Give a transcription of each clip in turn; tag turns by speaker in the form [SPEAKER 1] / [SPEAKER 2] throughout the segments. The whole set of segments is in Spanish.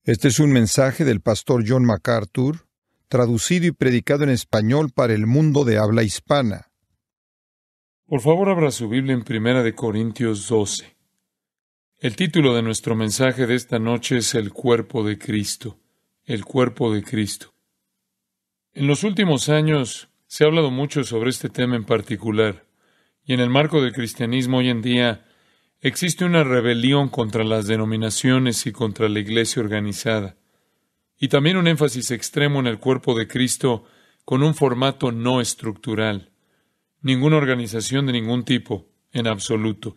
[SPEAKER 1] Este es un mensaje del pastor John MacArthur, traducido y predicado en español para el mundo de habla hispana.
[SPEAKER 2] Por favor, abra su Biblia en 1 Corintios 12. El título de nuestro mensaje de esta noche es El cuerpo de Cristo. El cuerpo de Cristo. En los últimos años se ha hablado mucho sobre este tema en particular, y en el marco del cristianismo hoy en día existe una rebelión contra las denominaciones y contra la iglesia organizada, y también un énfasis extremo en el cuerpo de Cristo con un formato no estructural. Ninguna organización de ningún tipo, en absoluto.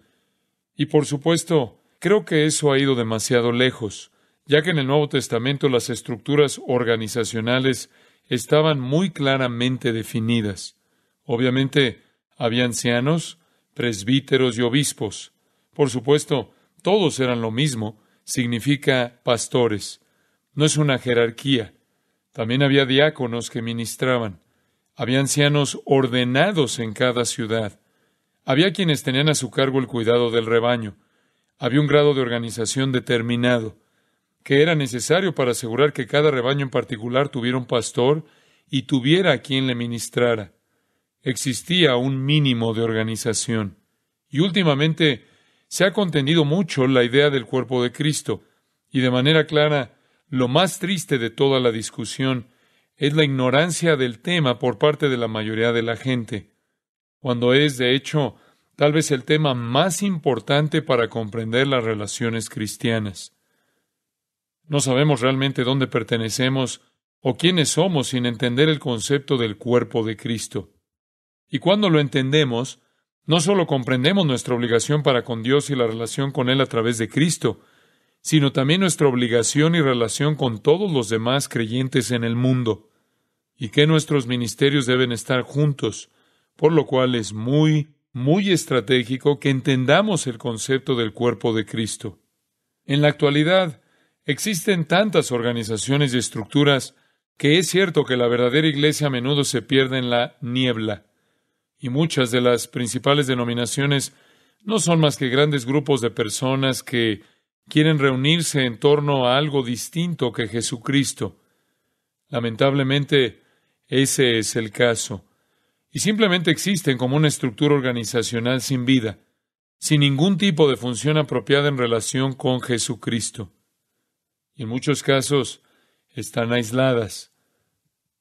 [SPEAKER 2] Y por supuesto, creo que eso ha ido demasiado lejos, ya que en el Nuevo Testamento las estructuras organizacionales estaban muy claramente definidas. Obviamente, había ancianos, presbíteros y obispos. Por supuesto, todos eran lo mismo, significa pastores. No es una jerarquía. También había diáconos que ministraban. Había ancianos ordenados en cada ciudad. Había quienes tenían a su cargo el cuidado del rebaño. Había un grado de organización determinado, que era necesario para asegurar que cada rebaño en particular tuviera un pastor y tuviera a quien le ministrara. Existía un mínimo de organización. Y últimamente se ha contendido mucho la idea del cuerpo de Cristo, y de manera clara, lo más triste de toda la discusión es la ignorancia del tema por parte de la mayoría de la gente, cuando es, de hecho, tal vez el tema más importante para comprender las relaciones cristianas. No sabemos realmente dónde pertenecemos o quiénes somos sin entender el concepto del cuerpo de Cristo. Y cuando lo entendemos, no solo comprendemos nuestra obligación para con Dios y la relación con Él a través de Cristo, sino también nuestra obligación y relación con todos los demás creyentes en el mundo, y que nuestros ministerios deben estar juntos, por lo cual es muy estratégico que entendamos el concepto del cuerpo de Cristo. En la actualidad, existen tantas organizaciones y estructuras que es cierto que la verdadera iglesia a menudo se pierde en la niebla, y muchas de las principales denominaciones no son más que grandes grupos de personas que quieren reunirse en torno a algo distinto que Jesucristo. Lamentablemente, ese es el caso. Y simplemente existen como una estructura organizacional sin vida, sin ningún tipo de función apropiada en relación con Jesucristo. Y en muchos casos están aisladas.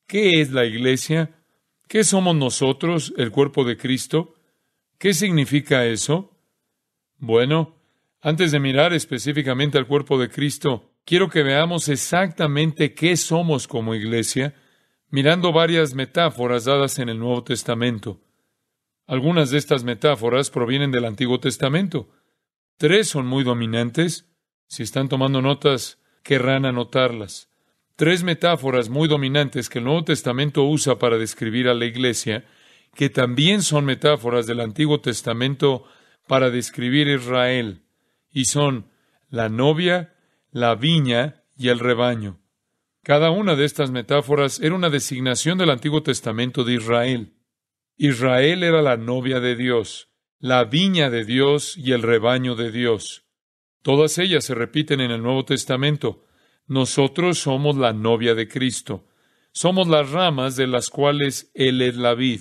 [SPEAKER 2] ¿Qué es la iglesia? ¿Qué somos nosotros, el cuerpo de Cristo? ¿Qué significa eso? Bueno, antes de mirar específicamente al cuerpo de Cristo, quiero que veamos exactamente qué somos como iglesia, mirando varias metáforas dadas en el Nuevo Testamento. Algunas de estas metáforas provienen del Antiguo Testamento. 3 son muy dominantes. Si están tomando notas, querrán anotarlas. 3 metáforas muy dominantes que el Nuevo Testamento usa para describir a la iglesia, que también son metáforas del Antiguo Testamento para describir a Israel, y son la novia, la viña y el rebaño. Cada una de estas metáforas era una designación del Antiguo Testamento de Israel. Israel era la novia de Dios, la viña de Dios y el rebaño de Dios. Todas ellas se repiten en el Nuevo Testamento. Nosotros somos la novia de Cristo. Somos las ramas de las cuales Él es la vid.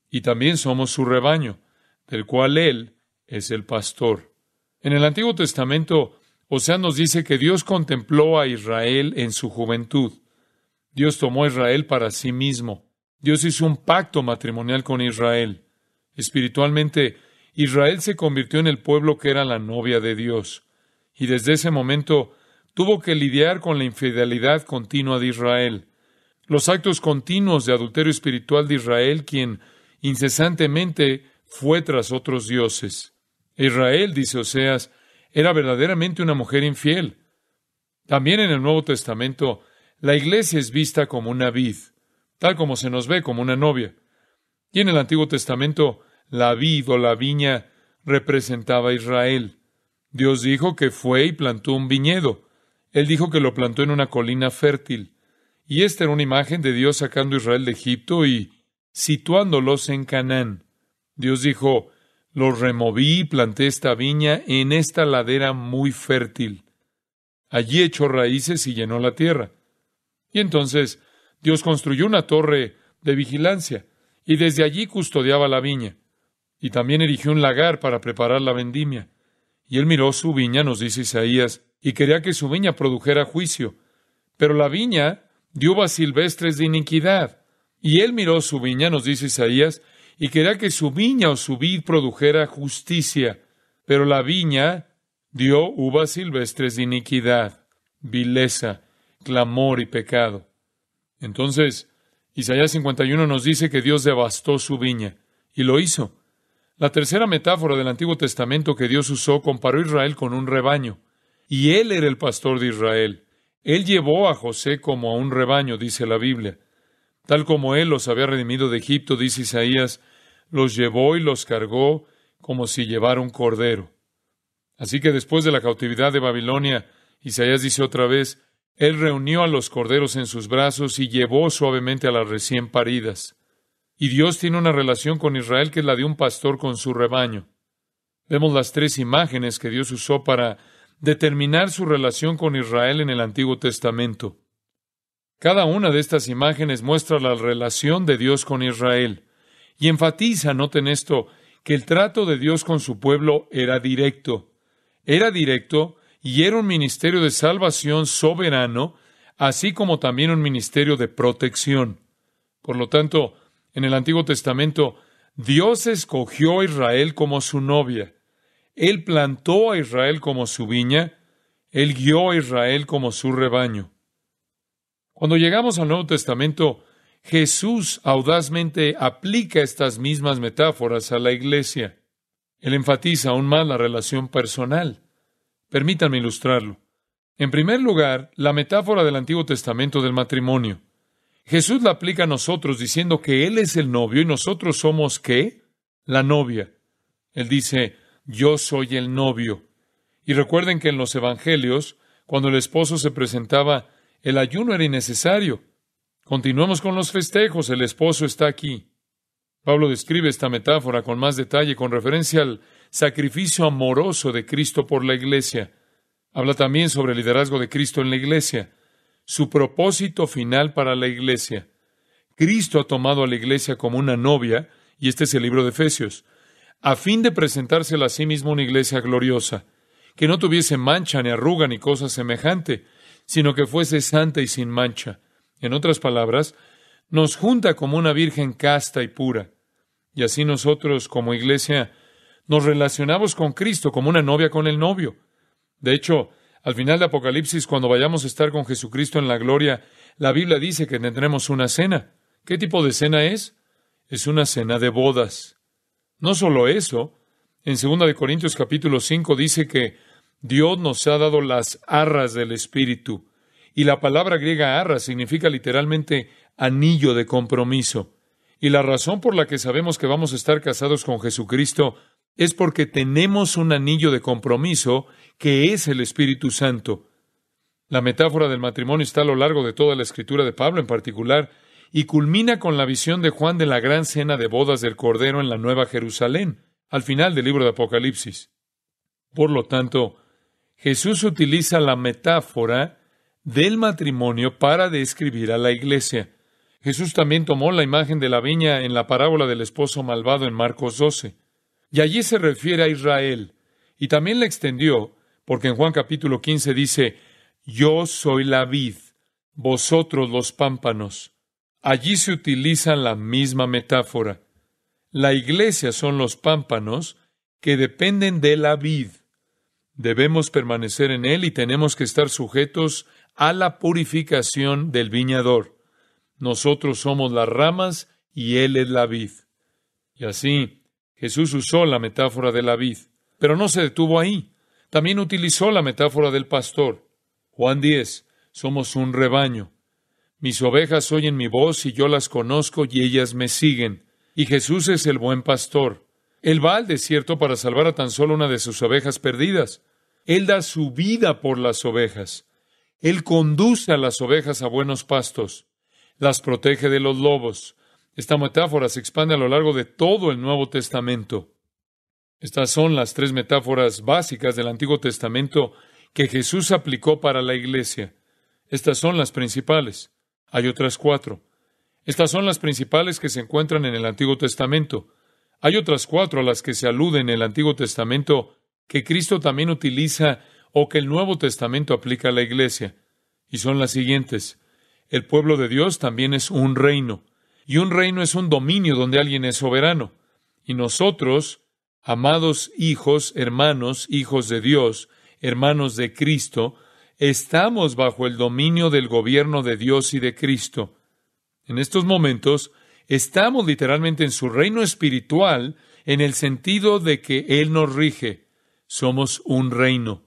[SPEAKER 2] Y también somos su rebaño, del cual Él es el pastor. En el Antiguo Testamento, Oseas nos dice que Dios contempló a Israel en su juventud. Dios tomó a Israel para sí mismo. Dios hizo un pacto matrimonial con Israel. Espiritualmente, Israel se convirtió en el pueblo que era la novia de Dios. Y desde ese momento tuvo que lidiar con la infidelidad continua de Israel, los actos continuos de adulterio espiritual de Israel, quien incesantemente fue tras otros dioses. Israel, dice Oseas, era verdaderamente una mujer infiel. También en el Nuevo Testamento, la iglesia es vista como una vid, tal como se nos ve como una novia. Y en el Antiguo Testamento, la vid o la viña representaba a Israel. Dios dijo que fue y plantó un viñedo. Él dijo que lo plantó en una colina fértil. Y esta era una imagen de Dios sacando a Israel de Egipto y situándolos en Canaán. Dios dijo, los removí y planté esta viña en esta ladera muy fértil. Allí echó raíces y llenó la tierra. Y entonces Dios construyó una torre de vigilancia, y desde allí custodiaba la viña. Y también erigió un lagar para preparar la vendimia. Y él miró su viña, nos dice Isaías, y quería que su viña produjera juicio. Pero la viña dio uvas silvestres de iniquidad. Y él miró su viña, nos dice Isaías, y quería que su viña o su vid produjera justicia. Pero la viña dio uvas silvestres de iniquidad, vileza, clamor y pecado. Entonces, Isaías 51 nos dice que Dios devastó su viña, y lo hizo. La tercera metáfora del Antiguo Testamento que Dios usó comparó a Israel con un rebaño, y Él era el pastor de Israel. Él llevó a José como a un rebaño, dice la Biblia. Tal como Él los había redimido de Egipto, dice Isaías, los llevó y los cargó como si llevara un cordero. Así que después de la cautividad de Babilonia, Isaías dice otra vez, Él reunió a los corderos en sus brazos y llevó suavemente a las recién paridas. Y Dios tiene una relación con Israel que es la de un pastor con su rebaño. Vemos las tres imágenes que Dios usó para determinar su relación con Israel en el Antiguo Testamento. Cada una de estas imágenes muestra la relación de Dios con Israel y enfatiza, noten esto, que el trato de Dios con su pueblo era directo. Era directo y era un ministerio de salvación soberano, así como también un ministerio de protección. Por lo tanto, en el Antiguo Testamento, Dios escogió a Israel como su novia. Él plantó a Israel como su viña. Él guió a Israel como su rebaño. Cuando llegamos al Nuevo Testamento, Jesús audazmente aplica estas mismas metáforas a la iglesia. Él enfatiza aún más la relación personal. Permítanme ilustrarlo. En primer lugar, la metáfora del Antiguo Testamento del matrimonio. Jesús la aplica a nosotros diciendo que Él es el novio y nosotros somos, ¿qué? La novia. Él dice, yo soy el novio. Y recuerden que en los evangelios, cuando el esposo se presentaba, el ayuno era innecesario. Continuemos con los festejos, el esposo está aquí. Pablo describe esta metáfora con más detalle con referencia al sacrificio amoroso de Cristo por la iglesia. Habla también sobre el liderazgo de Cristo en la iglesia, su propósito final para la iglesia. Cristo ha tomado a la iglesia como una novia, y este es el libro de Efesios, a fin de presentársela a sí mismo una iglesia gloriosa, que no tuviese mancha, ni arruga, ni cosa semejante, sino que fuese santa y sin mancha. En otras palabras, nos junta como una virgen casta y pura. Y así nosotros, como iglesia, nos relacionamos con Cristo como una novia con el novio. De hecho, al final de Apocalipsis, cuando vayamos a estar con Jesucristo en la gloria, la Biblia dice que tendremos una cena. ¿Qué tipo de cena es? Es una cena de bodas. No solo eso, en 2 Corintios capítulo 5 dice que Dios nos ha dado las arras del Espíritu. Y la palabra griega arra significa literalmente anillo de compromiso. Y la razón por la que sabemos que vamos a estar casados con Jesucristo es porque tenemos un anillo de compromiso que es el Espíritu Santo. La metáfora del matrimonio está a lo largo de toda la escritura de Pablo en particular y culmina con la visión de Juan de la gran cena de bodas del Cordero en la Nueva Jerusalén, al final del libro de Apocalipsis. Por lo tanto, Jesús utiliza la metáfora del matrimonio para describir a la iglesia. Jesús también tomó la imagen de la viña en la parábola del esposo malvado en Marcos 12. Y allí se refiere a Israel. Y también la extendió, porque en Juan capítulo 15 dice, yo soy la vid, vosotros los pámpanos. Allí se utiliza la misma metáfora. La iglesia son los pámpanos que dependen de la vid. Debemos permanecer en él y tenemos que estar sujetos a la purificación del viñador. Nosotros somos las ramas y él es la vid. Y así, Jesús usó la metáfora de la vid, pero no se detuvo ahí. También utilizó la metáfora del pastor. Juan 10, somos un rebaño. Mis ovejas oyen mi voz y yo las conozco y ellas me siguen. Y Jesús es el buen pastor. Él va al desierto para salvar a tan solo una de sus ovejas perdidas. Él da su vida por las ovejas. Él conduce a las ovejas a buenos pastos. Las protege de los lobos. Esta metáfora se expande a lo largo de todo el Nuevo Testamento. Estas son las tres metáforas básicas del Antiguo Testamento que Jesús aplicó para la iglesia. Estas son las principales. Hay otras 4. Estas son las principales que se encuentran en el Antiguo Testamento. Hay otras 4 a las que se alude en el Antiguo Testamento que Cristo también utiliza o que el Nuevo Testamento aplica a la iglesia. Y son las siguientes. El pueblo de Dios también es un reino. Y un reino es un dominio donde alguien es soberano. Y nosotros, amados hijos, hermanos, hijos de Dios, hermanos de Cristo, estamos bajo el dominio del gobierno de Dios y de Cristo. En estos momentos, estamos literalmente en su reino espiritual en el sentido de que Él nos rige. Somos un reino.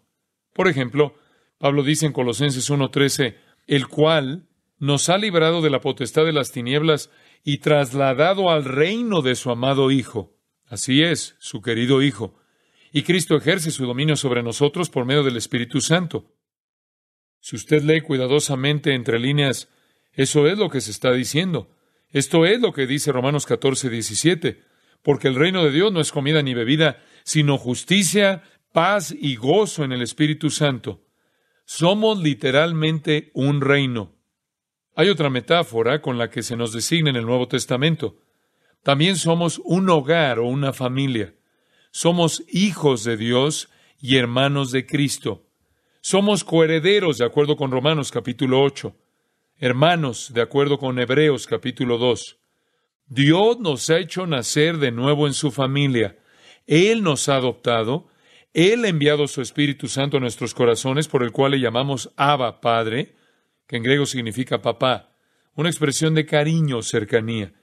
[SPEAKER 2] Por ejemplo, Pablo dice en Colosenses 1:13, el cual nos ha librado de la potestad de las tinieblas y trasladado al reino de su amado Hijo. Así es, su querido Hijo. Y Cristo ejerce su dominio sobre nosotros por medio del Espíritu Santo. Si usted lee cuidadosamente entre líneas, eso es lo que se está diciendo. Esto es lo que dice Romanos 14:17. Porque el reino de Dios no es comida ni bebida, sino justicia, paz y gozo en el Espíritu Santo. Somos literalmente un reino. Hay otra metáfora con la que se nos designa en el Nuevo Testamento. También somos un hogar o una familia. Somos hijos de Dios y hermanos de Cristo. Somos coherederos de acuerdo con Romanos capítulo 8. Hermanos de acuerdo con Hebreos capítulo 2. Dios nos ha hecho nacer de nuevo en su familia. Él nos ha adoptado. Él ha enviado su Espíritu Santo a nuestros corazones, por el cual le llamamos Abba, Padre, que en griego significa papá, una expresión de cariño o cercanía.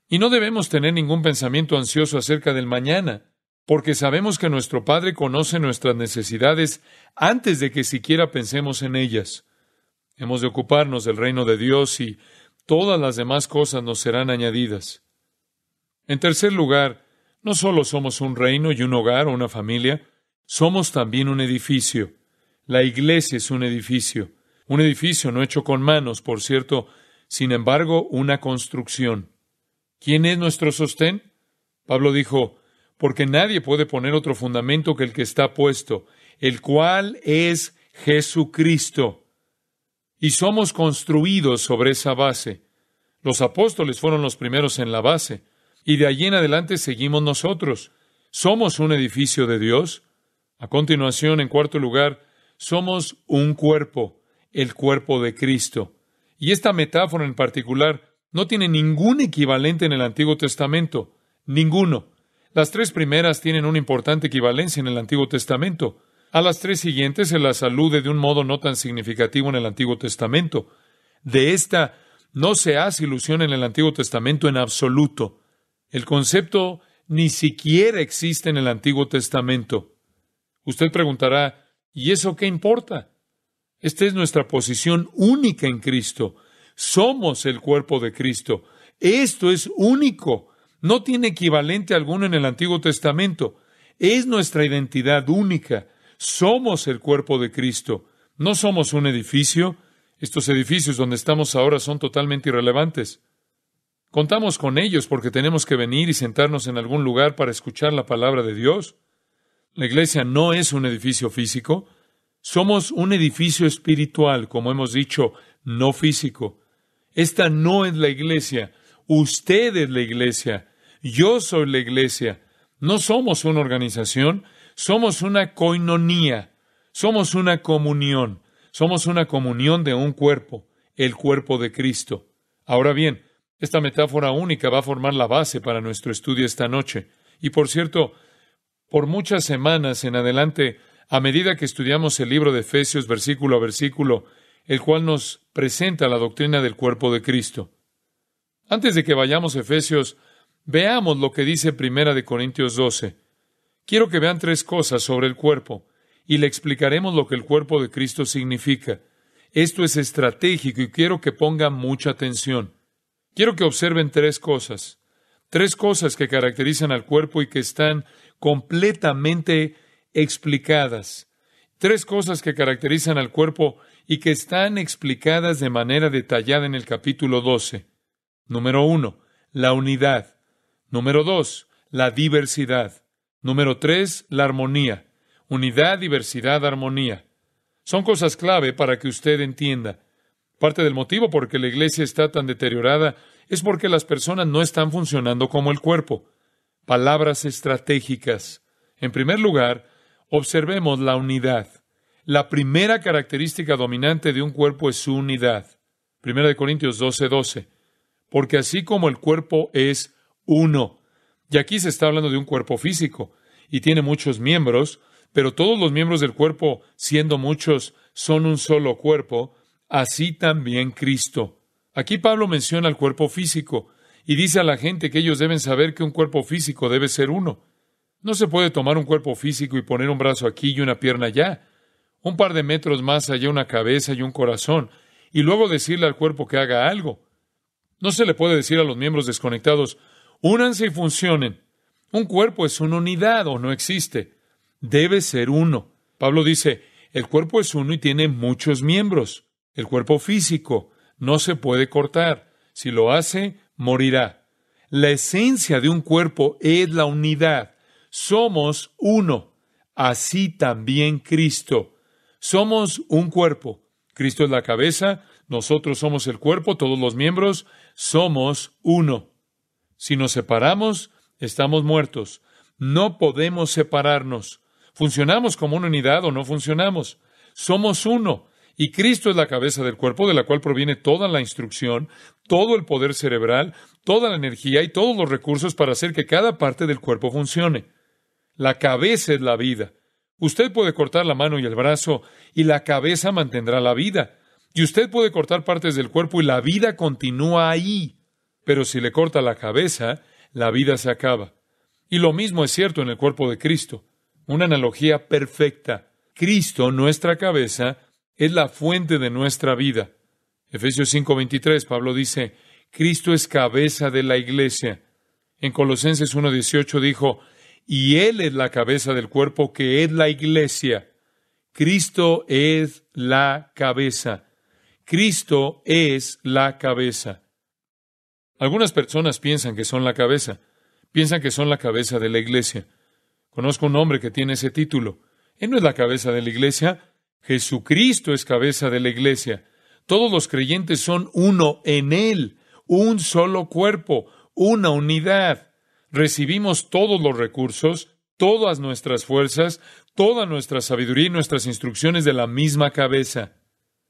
[SPEAKER 2] Y no debemos tener ningún pensamiento ansioso acerca del mañana, porque sabemos que nuestro Padre conoce nuestras necesidades antes de que siquiera pensemos en ellas. Hemos de ocuparnos del reino de Dios y todas las demás cosas nos serán añadidas. En tercer lugar, no solo somos un reino y un hogar o una familia, somos también un edificio. La iglesia es un edificio no hecho con manos, por cierto, sin embargo, una construcción. ¿Quién es nuestro sostén? Pablo dijo, porque nadie puede poner otro fundamento que el que está puesto, el cual es Jesucristo. Y somos construidos sobre esa base. Los apóstoles fueron los primeros en la base, y de allí en adelante seguimos nosotros. Somos un edificio de Dios. A continuación, en cuarto lugar, somos un cuerpo, el cuerpo de Cristo. Y esta metáfora en particular no tiene ningún equivalente en el Antiguo Testamento. Ninguno. Las 3 primeras tienen una importante equivalencia en el Antiguo Testamento. A las 3 siguientes se las alude de un modo no tan significativo en el Antiguo Testamento. De esta no se hace ilusión en el Antiguo Testamento en absoluto. El concepto ni siquiera existe en el Antiguo Testamento. Usted preguntará, ¿y eso qué importa? Esta es nuestra posición única en Cristo. Somos el cuerpo de Cristo. Esto es único. No tiene equivalente alguno en el Antiguo Testamento. Es nuestra identidad única. Somos el cuerpo de Cristo. No somos un edificio. Estos edificios donde estamos ahora son totalmente irrelevantes. Contamos con ellos porque tenemos que venir y sentarnos en algún lugar para escuchar la palabra de Dios. La iglesia no es un edificio físico. Somos un edificio espiritual, como hemos dicho, no físico. Esta no es la iglesia. Usted es la iglesia. Yo soy la iglesia. No somos una organización. Somos una koinonía. Somos una comunión. Somos una comunión de un cuerpo, el cuerpo de Cristo. Ahora bien, esta metáfora única va a formar la base para nuestro estudio esta noche. Y por cierto, por muchas semanas en adelante, a medida que estudiamos el libro de Efesios versículo a versículo, el cual nos presenta la doctrina del cuerpo de Cristo. Antes de que vayamos a Efesios, veamos lo que dice Primera de Corintios 12. Quiero que vean 3 cosas sobre el cuerpo, y le explicaremos lo que el cuerpo de Cristo significa. Esto es estratégico y quiero que pongan mucha atención. Quiero que observen 3 cosas. 3 cosas que caracterizan al cuerpo y que están completamente explicadas. 3 cosas que caracterizan al cuerpo y que están explicadas de manera detallada en el capítulo 12. Número 1, la unidad. Número 2, la diversidad. Número 3, la armonía. Unidad, diversidad, armonía. Son cosas clave para que usted entienda. Parte del motivo por que la iglesia está tan deteriorada es porque las personas no están funcionando como el cuerpo. Palabras estratégicas. En primer lugar, observemos la unidad. La primera característica dominante de un cuerpo es su unidad. 1 Corintios 12:12. Porque así como el cuerpo es uno. Y aquí se está hablando de un cuerpo físico, y tiene muchos miembros, pero todos los miembros del cuerpo, siendo muchos, son un solo cuerpo, así también Cristo. Aquí Pablo menciona el cuerpo físico, y dice a la gente que ellos deben saber que un cuerpo físico debe ser uno. No se puede tomar un cuerpo físico y poner un brazo aquí y una pierna allá, un par de metros más allá una cabeza y un corazón, y luego decirle al cuerpo que haga algo. No se le puede decir a los miembros desconectados, únanse y funcionen. Un cuerpo es una unidad o no existe. Debe ser uno. Pablo dice, el cuerpo es uno y tiene muchos miembros. El cuerpo físico no se puede cortar. Si lo hace, morirá. La esencia de un cuerpo es la unidad. Somos uno. Así también Cristo. Somos un cuerpo. Cristo es la cabeza, nosotros somos el cuerpo, todos los miembros, somos uno. Si nos separamos, estamos muertos. No podemos separarnos. ¿Funcionamos como una unidad o no funcionamos? Somos uno. Y Cristo es la cabeza del cuerpo, de la cual proviene toda la instrucción, todo el poder cerebral, toda la energía y todos los recursos para hacer que cada parte del cuerpo funcione. La cabeza es la vida. Usted puede cortar la mano y el brazo, y la cabeza mantendrá la vida. Y usted puede cortar partes del cuerpo y la vida continúa ahí. Pero si le corta la cabeza, la vida se acaba. Y lo mismo es cierto en el cuerpo de Cristo. Una analogía perfecta. Cristo, nuestra cabeza, es la fuente de nuestra vida. Efesios 5:23, Pablo dice, Cristo es cabeza de la iglesia. En Colosenses 1:18 dijo, y Él es la cabeza del cuerpo que es la iglesia. Cristo es la cabeza. Cristo es la cabeza. Algunas personas piensan que son la cabeza. Piensan que son la cabeza de la iglesia. Conozco un hombre que tiene ese título. Él no es la cabeza de la iglesia. Jesucristo es cabeza de la iglesia. Todos los creyentes son uno en Él. Un solo cuerpo. Una unidad. Recibimos todos los recursos, todas nuestras fuerzas, toda nuestra sabiduría y nuestras instrucciones de la misma cabeza.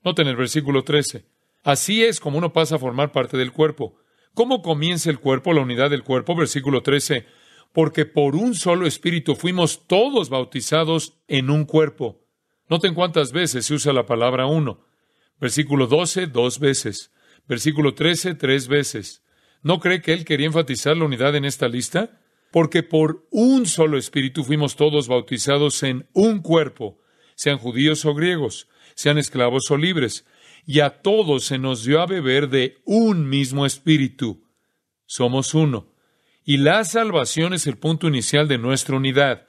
[SPEAKER 2] Noten el versículo 13. Así es como uno pasa a formar parte del cuerpo. ¿Cómo comienza el cuerpo, la unidad del cuerpo? Versículo 13. Porque por un solo espíritu fuimos todos bautizados en un cuerpo. Noten cuántas veces se usa la palabra uno. Versículo 12, 2 veces. Versículo 13, 3 veces. ¿No cree que él quería enfatizar la unidad en esta lista? Porque por un solo espíritu fuimos todos bautizados en un cuerpo, sean judíos o griegos, sean esclavos o libres, y a todos se nos dio a beber de un mismo espíritu. Somos uno. Y la salvación es el punto inicial de nuestra unidad.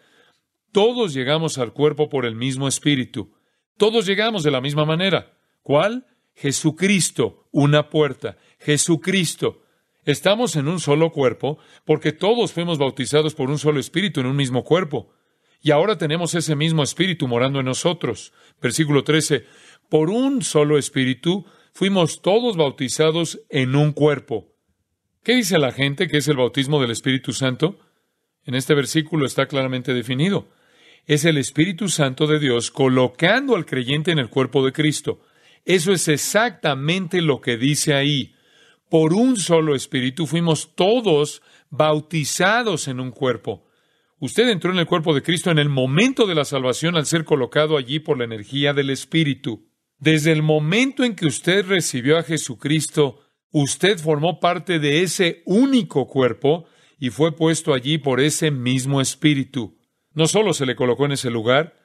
[SPEAKER 2] Todos llegamos al cuerpo por el mismo espíritu. Todos llegamos de la misma manera. ¿Cuál? Jesucristo, una puerta. Jesucristo. Estamos en un solo cuerpo porque todos fuimos bautizados por un solo espíritu en un mismo cuerpo. Y ahora tenemos ese mismo espíritu morando en nosotros. Versículo 13. Por un solo espíritu fuimos todos bautizados en un cuerpo. ¿Qué dice la gente que es el bautismo del Espíritu Santo? En este versículo está claramente definido. Es el Espíritu Santo de Dios colocando al creyente en el cuerpo de Cristo. Eso es exactamente lo que dice ahí. Por un solo espíritu fuimos todos bautizados en un cuerpo. Usted entró en el cuerpo de Cristo en el momento de la salvación al ser colocado allí por la energía del Espíritu. Desde el momento en que usted recibió a Jesucristo, usted formó parte de ese único cuerpo y fue puesto allí por ese mismo Espíritu. No solo se le colocó en ese lugar,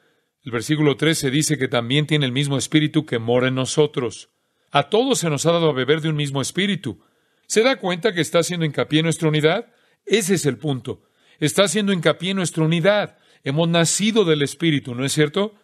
[SPEAKER 2] el versículo 13 dice que también tiene el mismo Espíritu que mora en nosotros. A todos se nos ha dado a beber de un mismo espíritu. ¿Se da cuenta que está haciendo hincapié en nuestra unidad? Ese es el punto. Está haciendo hincapié en nuestra unidad. Hemos nacido del Espíritu, ¿no es cierto?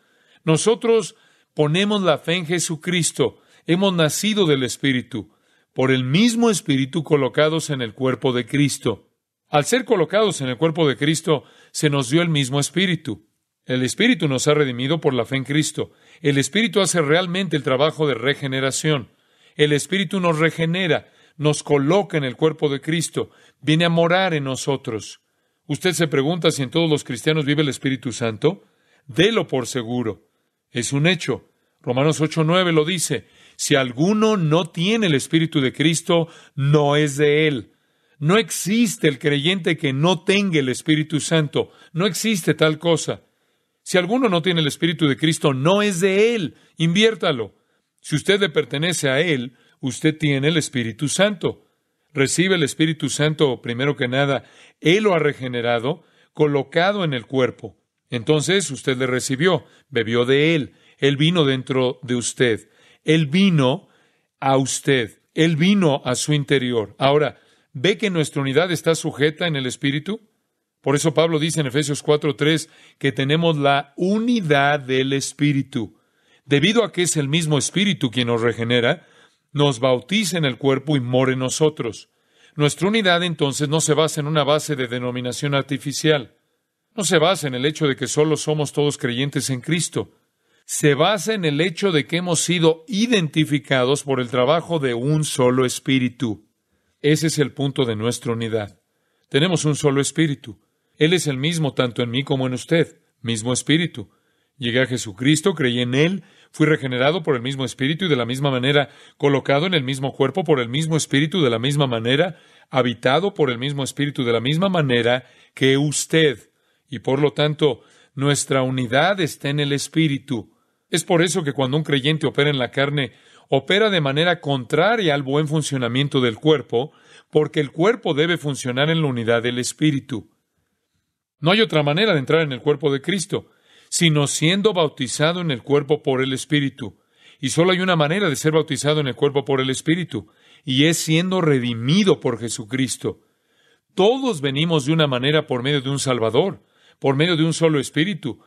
[SPEAKER 2] Nosotros ponemos la fe en Jesucristo. Hemos nacido del Espíritu. Por el mismo Espíritu colocados en el cuerpo de Cristo. Al ser colocados en el cuerpo de Cristo, se nos dio el mismo Espíritu. El Espíritu nos ha redimido por la fe en Cristo. El Espíritu hace realmente el trabajo de regeneración. El Espíritu nos regenera, nos coloca en el cuerpo de Cristo, viene a morar en nosotros. Usted se pregunta si en todos los cristianos vive el Espíritu Santo. Délo por seguro. Es un hecho. Romanos 8:9 lo dice. Si alguno no tiene el Espíritu de Cristo, no es de él. No existe el creyente que no tenga el Espíritu Santo. No existe tal cosa. Si alguno no tiene el Espíritu de Cristo, no es de él. Inviértalo. Si usted le pertenece a él, usted tiene el Espíritu Santo. Recibe el Espíritu Santo, primero que nada. Él lo ha regenerado, colocado en el cuerpo. Entonces usted le recibió, bebió de él. Él vino dentro de usted. Él vino a usted. Él vino a su interior. Ahora, ¿ve que nuestra unidad está sujeta en el Espíritu? Por eso Pablo dice en Efesios 4:3 que tenemos la unidad del Espíritu. Debido a que es el mismo Espíritu quien nos regenera, nos bautiza en el cuerpo y mora en nosotros. Nuestra unidad entonces no se basa en una base de denominación artificial. No se basa en el hecho de que solo somos todos creyentes en Cristo. Se basa en el hecho de que hemos sido identificados por el trabajo de un solo Espíritu. Ese es el punto de nuestra unidad. Tenemos un solo Espíritu. Él es el mismo tanto en mí como en usted. Mismo Espíritu. Llegué a Jesucristo, creí en Él, fui regenerado por el mismo Espíritu y de la misma manera colocado en el mismo cuerpo por el mismo Espíritu, de la misma manera, habitado por el mismo Espíritu, de la misma manera que usted. Y por lo tanto, nuestra unidad está en el Espíritu. Es por eso que cuando un creyente opera en la carne, opera de manera contraria al buen funcionamiento del cuerpo, porque el cuerpo debe funcionar en la unidad del Espíritu. No hay otra manera de entrar en el cuerpo de Cristo, sino siendo bautizado en el cuerpo por el Espíritu. Y solo hay una manera de ser bautizado en el cuerpo por el Espíritu, y es siendo redimido por Jesucristo. Todos venimos de una manera por medio de un Salvador, por medio de un solo Espíritu,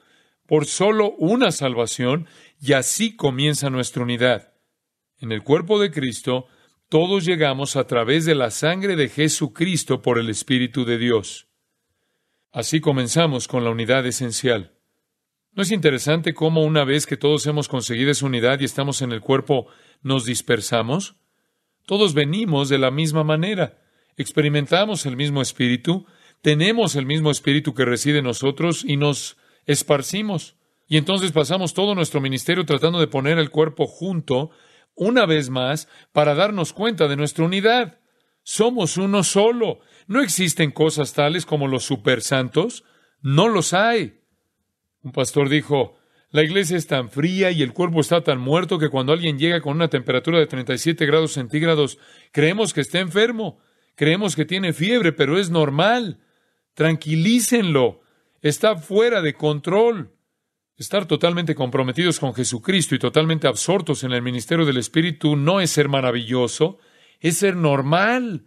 [SPEAKER 2] por solo una salvación, y así comienza nuestra unidad. En el cuerpo de Cristo, todos llegamos a través de la sangre de Jesucristo por el Espíritu de Dios. Así comenzamos con la unidad esencial. ¿No es interesante cómo una vez que todos hemos conseguido esa unidad y estamos en el cuerpo, nos dispersamos? Todos venimos de la misma manera. Experimentamos el mismo Espíritu, tenemos el mismo Espíritu que reside en nosotros y nos esparcimos. Y entonces pasamos todo nuestro ministerio tratando de poner el cuerpo junto, una vez más, para darnos cuenta de nuestra unidad. Somos uno solo. No existen cosas tales como los supersantos. No los hay. Un pastor dijo, la iglesia es tan fría y el cuerpo está tan muerto que cuando alguien llega con una temperatura de 37 grados centígrados, creemos que está enfermo. Creemos que tiene fiebre, pero es normal. Tranquilícenlo. Está fuera de control. Estar totalmente comprometidos con Jesucristo y totalmente absortos en el ministerio del Espíritu no es ser maravilloso, es ser normal.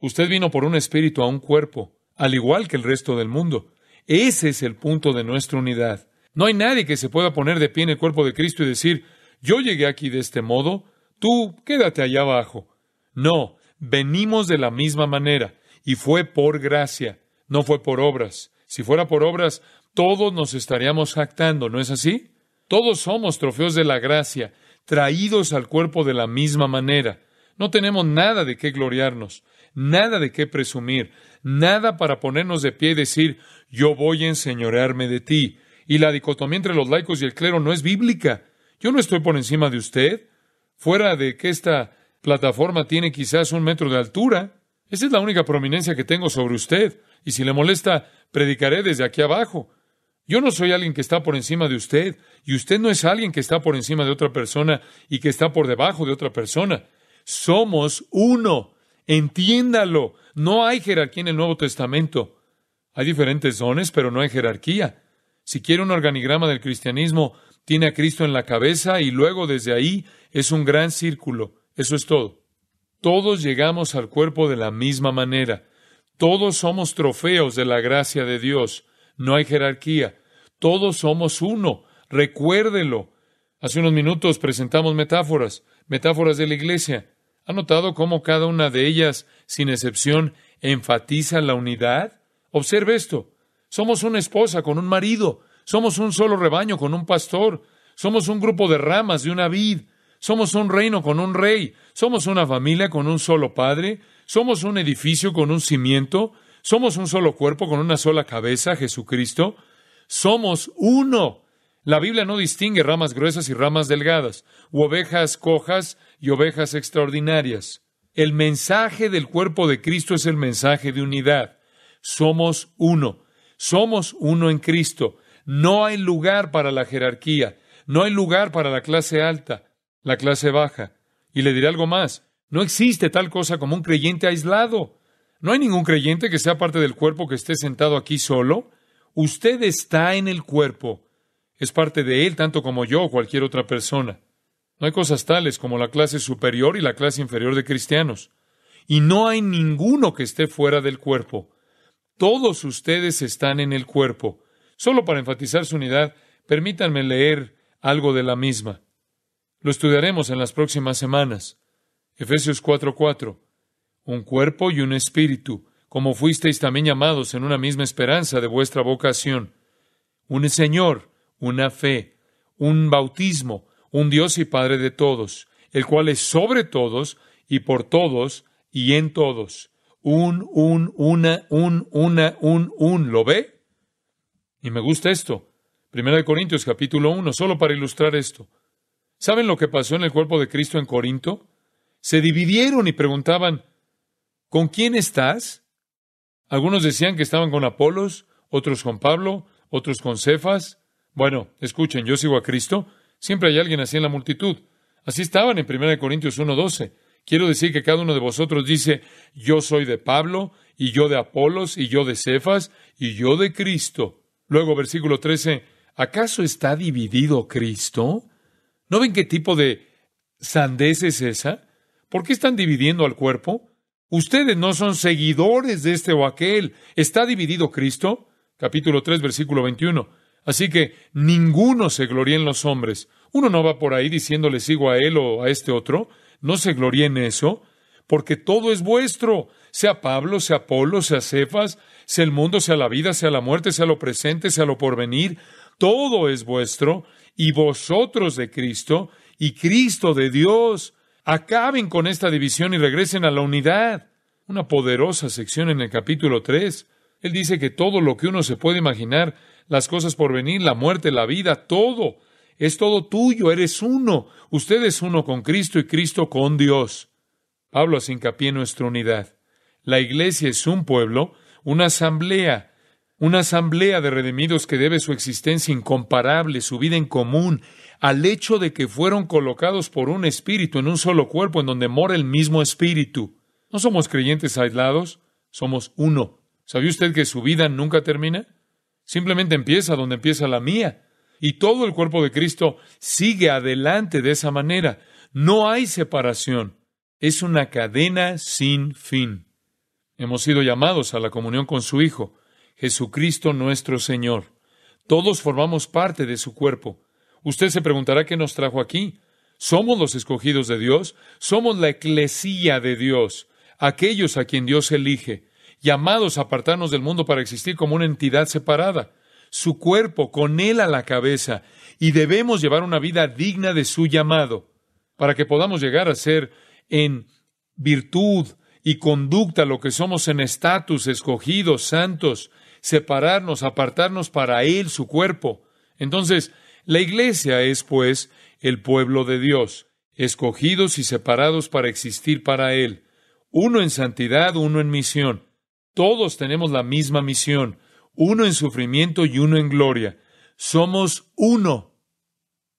[SPEAKER 2] Usted vino por un espíritu a un cuerpo, al igual que el resto del mundo. Ese es el punto de nuestra unidad. No hay nadie que se pueda poner de pie en el cuerpo de Cristo y decir, yo llegué aquí de este modo, tú quédate allá abajo. No, venimos de la misma manera, y fue por gracia, no fue por obras. Si fuera por obras, todos nos estaríamos jactando, ¿no es así? Todos somos trofeos de la gracia, traídos al cuerpo de la misma manera. No tenemos nada de qué gloriarnos, nada de qué presumir, nada para ponernos de pie y decir, yo voy a enseñorearme de ti. Y la dicotomía entre los laicos y el clero no es bíblica. Yo no estoy por encima de usted, fuera de que esta plataforma tiene quizás 1 metro de altura. Esa es la única prominencia que tengo sobre usted. Y si le molesta, predicaré desde aquí abajo. Yo no soy alguien que está por encima de usted, y usted no es alguien que está por encima de otra persona y que está por debajo de otra persona. Somos uno. Entiéndalo. No hay jerarquía en el Nuevo Testamento. Hay diferentes dones, pero no hay jerarquía. Si quiere un organigrama del cristianismo, tiene a Cristo en la cabeza y luego desde ahí es un gran círculo. Eso es todo. Todos llegamos al cuerpo de la misma manera. Todos somos trofeos de la gracia de Dios. No hay jerarquía. Todos somos uno. Recuérdelo. Hace unos minutos presentamos metáforas de la iglesia. ¿Ha notado cómo cada una de ellas, sin excepción, enfatiza la unidad? Observe esto. Somos una esposa con un marido. Somos un solo rebaño con un pastor. Somos un grupo de ramas de una vid. Somos un reino con un rey. Somos una familia con un solo padre. Somos un edificio con un cimiento. Somos un solo cuerpo con una sola cabeza, Jesucristo. Somos uno. La Biblia no distingue ramas gruesas y ramas delgadas, u ovejas cojas y ovejas extraordinarias. El mensaje del cuerpo de Cristo es el mensaje de unidad. Somos uno. Somos uno en Cristo. No hay lugar para la jerarquía. No hay lugar para la clase alta, la clase baja. Y le diré algo más. No existe tal cosa como un creyente aislado. No hay ningún creyente que sea parte del cuerpo que esté sentado aquí solo. Usted está en el cuerpo. Es parte de él tanto como yo o cualquier otra persona. No hay cosas tales como la clase superior y la clase inferior de cristianos. Y no hay ninguno que esté fuera del cuerpo. Todos ustedes están en el cuerpo. Solo para enfatizar su unidad, permítanme leer algo de la misma. Lo estudiaremos en las próximas semanas. Efesios 4:4. Un cuerpo y un espíritu, como fuisteis también llamados en una misma esperanza de vuestra vocación. Un Señor, una fe, un bautismo, un Dios y Padre de todos, el cual es sobre todos y por todos y en todos. Una. ¿Lo ve? Y me gusta esto. 1 Corintios capítulo 1, solo para ilustrar esto. ¿Saben lo que pasó en el cuerpo de Cristo en Corinto? Se dividieron y preguntaban, ¿con quién estás? Algunos decían que estaban con Apolos, otros con Pablo, otros con Cefas. Bueno, escuchen, yo sigo a Cristo. Siempre hay alguien así en la multitud. Así estaban en 1 Corintios 1:12. Quiero decir que cada uno de vosotros dice, yo soy de Pablo, y yo de Apolos, y yo de Cefas, y yo de Cristo. Luego, versículo 13, ¿acaso está dividido Cristo? ¿No ven qué tipo de sandez es esa? ¿Por qué están dividiendo al cuerpo? Ustedes no son seguidores de este o aquel. ¿Está dividido Cristo? Capítulo 3, versículo 21. Así que ninguno se gloríe en los hombres. Uno no va por ahí diciéndole sigo a él o a este otro. No se gloríe en eso, porque todo es vuestro. Sea Pablo, sea Apolo, sea Cefas, sea el mundo, sea la vida, sea la muerte, sea lo presente, sea lo porvenir. Todo es vuestro, y vosotros de Cristo, y Cristo de Dios. Acaben con esta división y regresen a la unidad. Una poderosa sección en el capítulo 3. Él dice que todo lo que uno se puede imaginar, las cosas por venir, la muerte, la vida, todo, es todo tuyo, eres uno. Usted es uno con Cristo y Cristo con Dios. Pablo hace hincapié en nuestra unidad. La iglesia es un pueblo, una asamblea de redimidos que debe su existencia incomparable, su vida en común, al hecho de que fueron colocados por un espíritu en un solo cuerpo en donde mora el mismo espíritu. No somos creyentes aislados, somos uno. ¿Sabía usted que su vida nunca termina? Simplemente empieza donde empieza la mía. Y todo el cuerpo de Cristo sigue adelante de esa manera. No hay separación. Es una cadena sin fin. Hemos sido llamados a la comunión con su Hijo, Jesucristo nuestro Señor. Todos formamos parte de su cuerpo. Usted se preguntará qué nos trajo aquí. ¿Somos los escogidos de Dios? Somos la eclesía de Dios, aquellos a quien Dios elige, llamados a apartarnos del mundo para existir como una entidad separada. Su cuerpo, con Él a la cabeza, y debemos llevar una vida digna de su llamado, para que podamos llegar a ser en virtud y conducta lo que somos en estatus, escogidos, santos, separarnos, apartarnos para Él, su cuerpo. Entonces, la iglesia es, pues, el pueblo de Dios, escogidos y separados para existir para Él. Uno en santidad, uno en misión. Todos tenemos la misma misión, uno en sufrimiento y uno en gloria. Somos uno.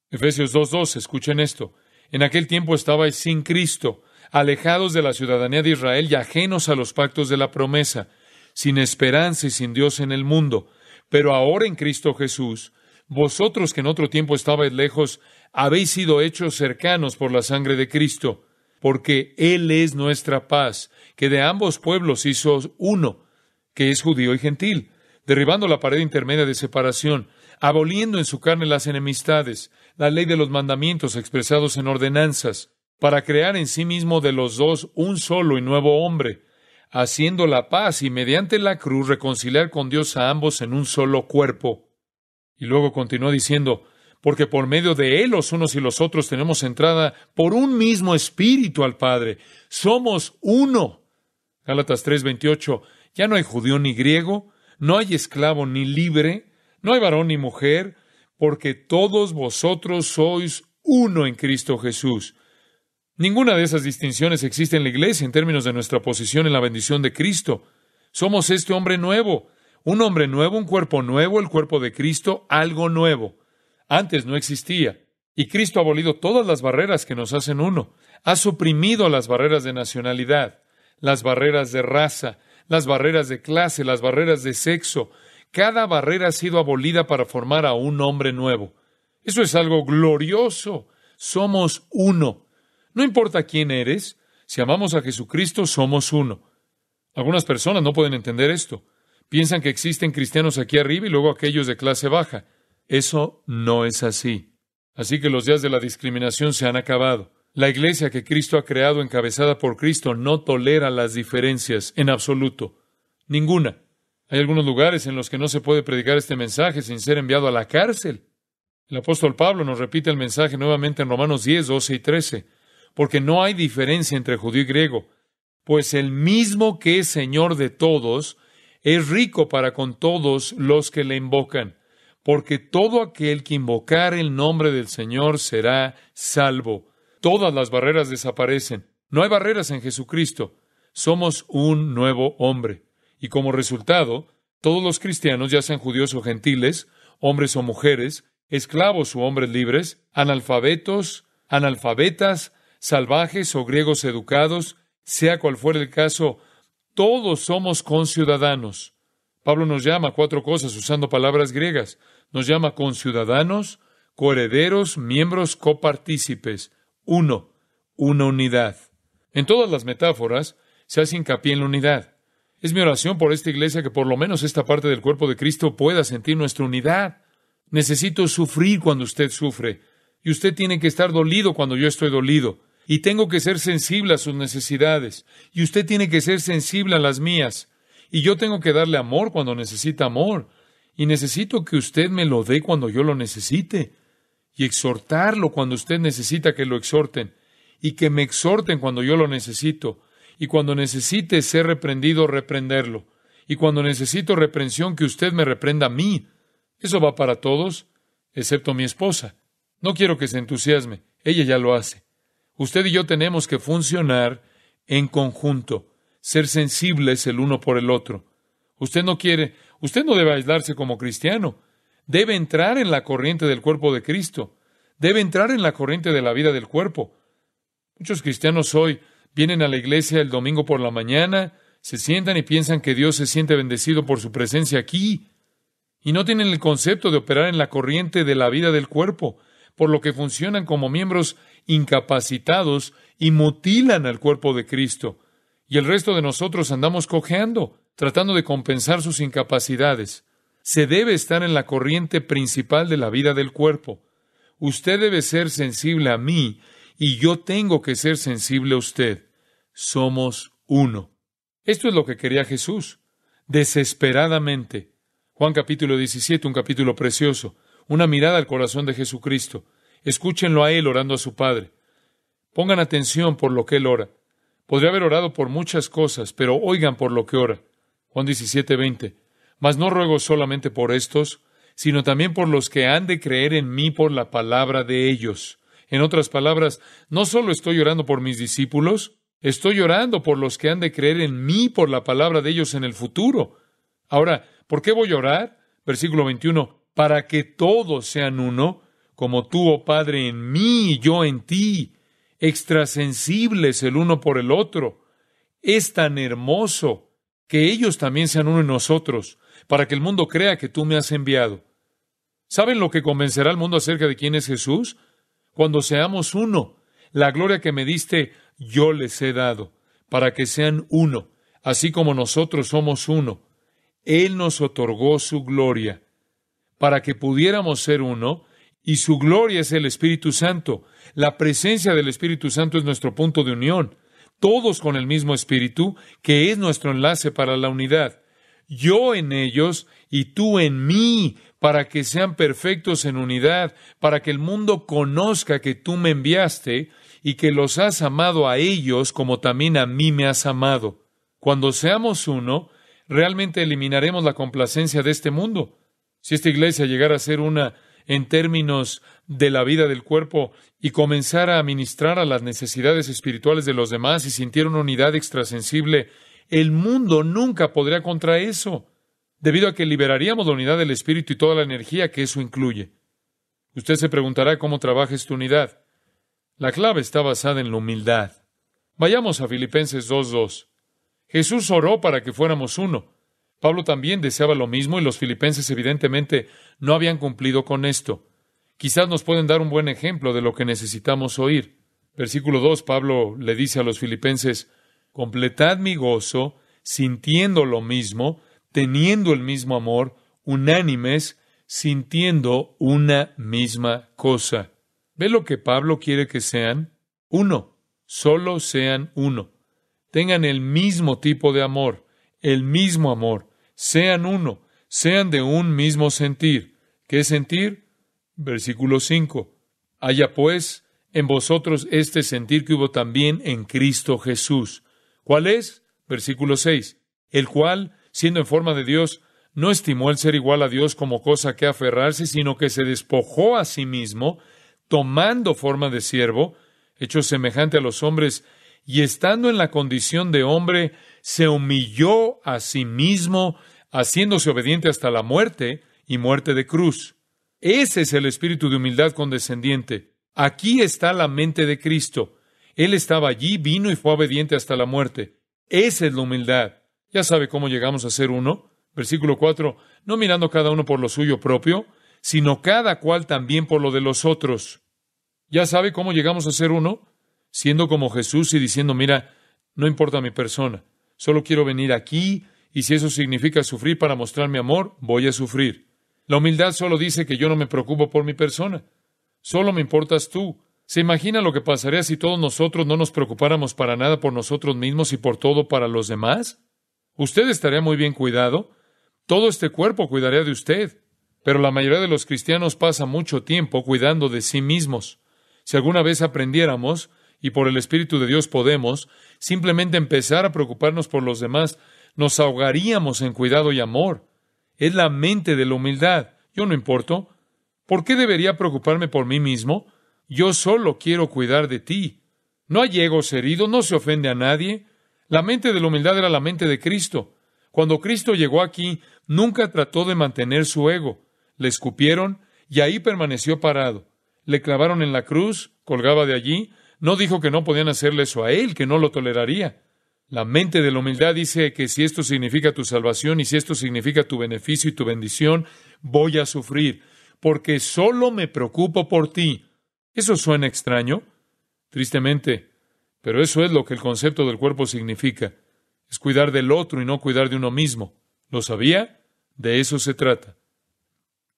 [SPEAKER 2] Efesios 2:2, escuchen esto. En aquel tiempo estabais sin Cristo, alejados de la ciudadanía de Israel y ajenos a los pactos de la promesa, sin esperanza y sin Dios en el mundo. Pero ahora en Cristo Jesús, vosotros que en otro tiempo estabais lejos, habéis sido hechos cercanos por la sangre de Cristo, porque Él es nuestra paz, que de ambos pueblos hizo uno, que es judío y gentil, derribando la pared intermedia de separación, aboliendo en su carne las enemistades, la ley de los mandamientos expresados en ordenanzas, para crear en sí mismo de los dos un solo y nuevo hombre, haciendo la paz y mediante la cruz reconciliar con Dios a ambos en un solo cuerpo. Y luego continúa diciendo, porque por medio de Él los unos y los otros tenemos entrada por un mismo Espíritu al Padre. Somos uno. Gálatas 3:28, ya no hay judío ni griego, no hay esclavo ni libre, no hay varón ni mujer, porque todos vosotros sois uno en Cristo Jesús. Ninguna de esas distinciones existe en la iglesia en términos de nuestra posición en la bendición de Cristo. Somos este hombre nuevo, un cuerpo nuevo, el cuerpo de Cristo, algo nuevo. Antes no existía. Y Cristo ha abolido todas las barreras que nos hacen uno. Ha suprimido las barreras de nacionalidad, las barreras de raza, las barreras de clase, las barreras de sexo. Cada barrera ha sido abolida para formar a un hombre nuevo. Eso es algo glorioso. Somos uno. No importa quién eres, si amamos a Jesucristo, somos uno. Algunas personas no pueden entender esto. Piensan que existen cristianos aquí arriba y luego aquellos de clase baja. Eso no es así. Así que los días de la discriminación se han acabado. La iglesia que Cristo ha creado, encabezada por Cristo, no tolera las diferencias en absoluto. Ninguna. Hay algunos lugares en los que no se puede predicar este mensaje sin ser enviado a la cárcel. El apóstol Pablo nos repite el mensaje nuevamente en Romanos 10, 12 y 13. Porque no hay diferencia entre judío y griego, pues el mismo que es Señor de todos, es rico para con todos los que le invocan, porque todo aquel que invocar el nombre del Señor será salvo. Todas las barreras desaparecen. No hay barreras en Jesucristo. Somos un nuevo hombre. Y como resultado, todos los cristianos, ya sean judíos o gentiles, hombres o mujeres, esclavos o hombres libres, analfabetos, analfabetas, salvajes o griegos educados, sea cual fuera el caso, todos somos conciudadanos. Pablo nos llama a 4 cosas usando palabras griegas. Nos llama conciudadanos, coherederos, miembros, copartícipes. Una unidad. En todas las metáforas se hace hincapié en la unidad. Es mi oración por esta iglesia que por lo menos esta parte del cuerpo de Cristo pueda sentir nuestra unidad. Necesito sufrir cuando usted sufre. Y usted tiene que estar dolido cuando yo estoy dolido. Y tengo que ser sensible a sus necesidades. Y usted tiene que ser sensible a las mías. Y yo tengo que darle amor cuando necesita amor. Y necesito que usted me lo dé cuando yo lo necesite. Y exhortarlo cuando usted necesita que lo exhorten. Y que me exhorten cuando yo lo necesito. Y cuando necesite ser reprendido, reprenderlo. Y cuando necesito reprensión, que usted me reprenda a mí. Eso va para todos, excepto mi esposa. No quiero que se entusiasme. Ella ya lo hace. Usted y yo tenemos que funcionar en conjunto, ser sensibles el uno por el otro. Usted no debe aislarse como cristiano. Debe entrar en la corriente del cuerpo de Cristo. Debe entrar en la corriente de la vida del cuerpo. Muchos cristianos hoy vienen a la iglesia el domingo por la mañana, se sientan y piensan que Dios se siente bendecido por su presencia aquí. Y no tienen el concepto de operar en la corriente de la vida del cuerpo, por lo que funcionan como miembros incapacitados y mutilan al cuerpo de Cristo. Y el resto de nosotros andamos cojeando, tratando de compensar sus incapacidades. Se debe estar en la corriente principal de la vida del cuerpo. Usted debe ser sensible a mí y yo tengo que ser sensible a usted. Somos uno. Esto es lo que quería Jesús, desesperadamente. Juan capítulo 17, un capítulo precioso. Una mirada al corazón de Jesucristo. Escúchenlo a Él orando a su Padre. Pongan atención por lo que Él ora. Podría haber orado por muchas cosas, pero oigan por lo que ora. Juan 17:20. Mas no ruego solamente por estos, sino también por los que han de creer en mí por la palabra de ellos. En otras palabras, no solo estoy orando por mis discípulos, estoy orando por los que han de creer en mí por la palabra de ellos en el futuro. Ahora, ¿por qué voy a orar? Versículo 21. Para que todos sean uno, como tú, oh Padre, en mí y yo en ti, extrasensibles el uno por el otro. Es tan hermoso que ellos también sean uno en nosotros, para que el mundo crea que tú me has enviado. ¿Saben lo que convencerá al mundo acerca de quién es Jesús? Cuando seamos uno, la gloria que me diste, yo les he dado, para que sean uno, así como nosotros somos uno. Él nos otorgó su gloria, para que pudiéramos ser uno, y su gloria es el Espíritu Santo. La presencia del Espíritu Santo es nuestro punto de unión, todos con el mismo Espíritu, que es nuestro enlace para la unidad. Yo en ellos y tú en mí, para que sean perfectos en unidad, para que el mundo conozca que tú me enviaste y que los has amado a ellos como también a mí me has amado. Cuando seamos uno, realmente eliminaremos la complacencia de este mundo. Si esta iglesia llegara a ser una en términos de la vida del cuerpo y comenzara a ministrar a las necesidades espirituales de los demás y sintiera una unidad extrasensible, el mundo nunca podría contra eso, debido a que liberaríamos la unidad del espíritu y toda la energía que eso incluye. Usted se preguntará cómo trabaja esta unidad. La clave está basada en la humildad. Vayamos a Filipenses 2:2. Jesús oró para que fuéramos uno. Pablo también deseaba lo mismo y los filipenses evidentemente no habían cumplido con esto. Quizás nos pueden dar un buen ejemplo de lo que necesitamos oír. Versículo 2, Pablo le dice a los filipenses, completad mi gozo, sintiendo lo mismo, teniendo el mismo amor, unánimes, sintiendo una misma cosa. ¿Ve lo que Pablo quiere que sean? Uno, solo sean uno. Tengan el mismo tipo de amor, el mismo amor. Sean uno, sean de un mismo sentir. ¿Qué sentir? Versículo 5. Haya pues en vosotros este sentir que hubo también en Cristo Jesús. ¿Cuál es? Versículo 6. El cual, siendo en forma de Dios, no estimó el ser igual a Dios como cosa que aferrarse, sino que se despojó a sí mismo, tomando forma de siervo, hecho semejante a los hombres, y estando en la condición de hombre, se humilló a sí mismo, haciéndose obediente hasta la muerte y muerte de cruz. Ese es el espíritu de humildad condescendiente. Aquí está la mente de Cristo. Él estaba allí, vino y fue obediente hasta la muerte. Esa es la humildad. ¿Ya sabe cómo llegamos a ser uno? Versículo 4, no mirando cada uno por lo suyo propio, sino cada cual también por lo de los otros. ¿Ya sabe cómo llegamos a ser uno? Siendo como Jesús y diciendo, mira, no importa mi persona, solo quiero venir aquí, y si eso significa sufrir para mostrar mi amor, voy a sufrir. La humildad solo dice que yo no me preocupo por mi persona, solo me importas tú. ¿Se imagina lo que pasaría si todos nosotros no nos preocupáramos para nada por nosotros mismos y por todo para los demás? Usted estaría muy bien cuidado, todo este cuerpo cuidaría de usted, pero la mayoría de los cristianos pasa mucho tiempo cuidando de sí mismos. Si alguna vez aprendiéramos, y por el Espíritu de Dios podemos, simplemente empezar a preocuparnos por los demás, nos ahogaríamos en cuidado y amor. Es la mente de la humildad. Yo no importo. ¿Por qué debería preocuparme por mí mismo? Yo solo quiero cuidar de ti. No hay egos heridos, no se ofende a nadie. La mente de la humildad era la mente de Cristo. Cuando Cristo llegó aquí, nunca trató de mantener su ego. Le escupieron y ahí permaneció parado. Le clavaron en la cruz, colgaba de allí. No dijo que no podían hacerle eso a él, que no lo toleraría. La mente de la humildad dice que si esto significa tu salvación y si esto significa tu beneficio y tu bendición, voy a sufrir, porque solo me preocupo por ti. ¿Eso suena extraño? Tristemente, pero eso es lo que el concepto del cuerpo significa. Es cuidar del otro y no cuidar de uno mismo. ¿Lo sabía? De eso se trata.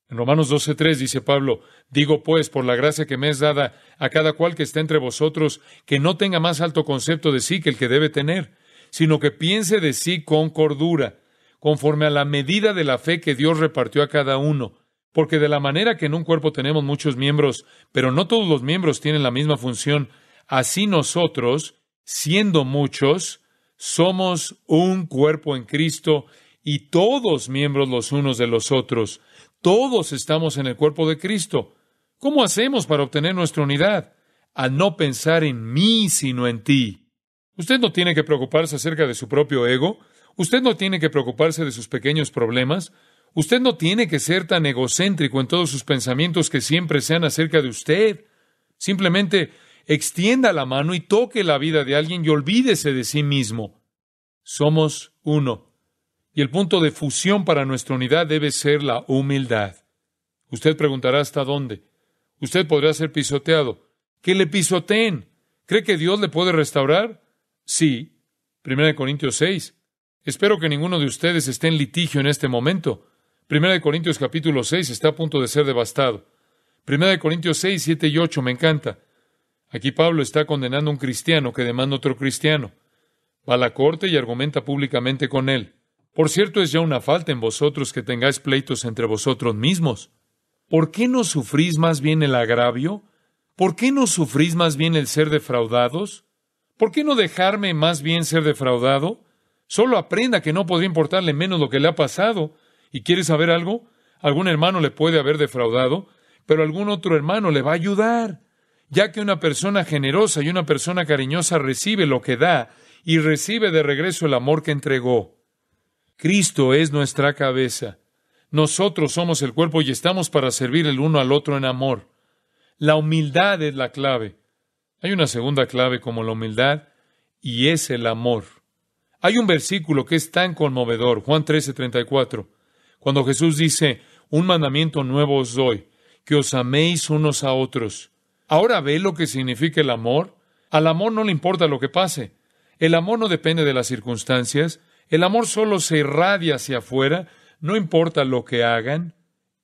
[SPEAKER 2] En Romanos 12:3 dice Pablo, digo pues, por la gracia que me es dada a cada cual que está entre vosotros, que no tenga más alto concepto de sí que el que debe tener, sino que piense de sí con cordura, conforme a la medida de la fe que Dios repartió a cada uno. Porque de la manera que en un cuerpo tenemos muchos miembros, pero no todos los miembros tienen la misma función, así nosotros, siendo muchos, somos un cuerpo en Cristo y todos miembros los unos de los otros. Todos estamos en el cuerpo de Cristo. ¿Cómo hacemos para obtener nuestra unidad? Al no pensar en mí, sino en ti. Usted no tiene que preocuparse acerca de su propio ego. Usted no tiene que preocuparse de sus pequeños problemas. Usted no tiene que ser tan egocéntrico en todos sus pensamientos que siempre sean acerca de usted. Simplemente extienda la mano y toque la vida de alguien y olvídese de sí mismo. Somos uno. Y el punto de fusión para nuestra unidad debe ser la humildad. Usted preguntará ¿hasta dónde? Usted podrá ser pisoteado. ¡Que le pisoteen! ¿Cree que Dios le puede restaurar? Sí. 1 Corintios 6. Espero que ninguno de ustedes esté en litigio en este momento. 1 Corintios capítulo 6 está a punto de ser devastado. 1 Corintios 6, 7 y 8 me encanta. Aquí Pablo está condenando a un cristiano que demanda a otro cristiano. Va a la corte y argumenta públicamente con él. Por cierto, es ya una falta en vosotros que tengáis pleitos entre vosotros mismos. ¿Por qué no sufrís más bien el agravio? ¿Por qué no sufrís más bien el ser defraudados? ¿Por qué no dejarme más bien ser defraudado? Solo aprenda que no podría importarle menos lo que le ha pasado. ¿Y quiere saber algo? Algún hermano le puede haber defraudado, pero algún otro hermano le va a ayudar, ya que una persona generosa y una persona cariñosa recibe lo que da y recibe de regreso el amor que entregó. Cristo es nuestra cabeza. Nosotros somos el cuerpo y estamos para servir el uno al otro en amor. La humildad es la clave. Hay una segunda clave como la humildad, y es el amor. Hay un versículo que es tan conmovedor, Juan 13:34, cuando Jesús dice, un mandamiento nuevo os doy, que os améis unos a otros. ¿Ahora ve lo que significa el amor? Al amor no le importa lo que pase. El amor no depende de las circunstancias. El amor solo se irradia hacia afuera, no importa lo que hagan.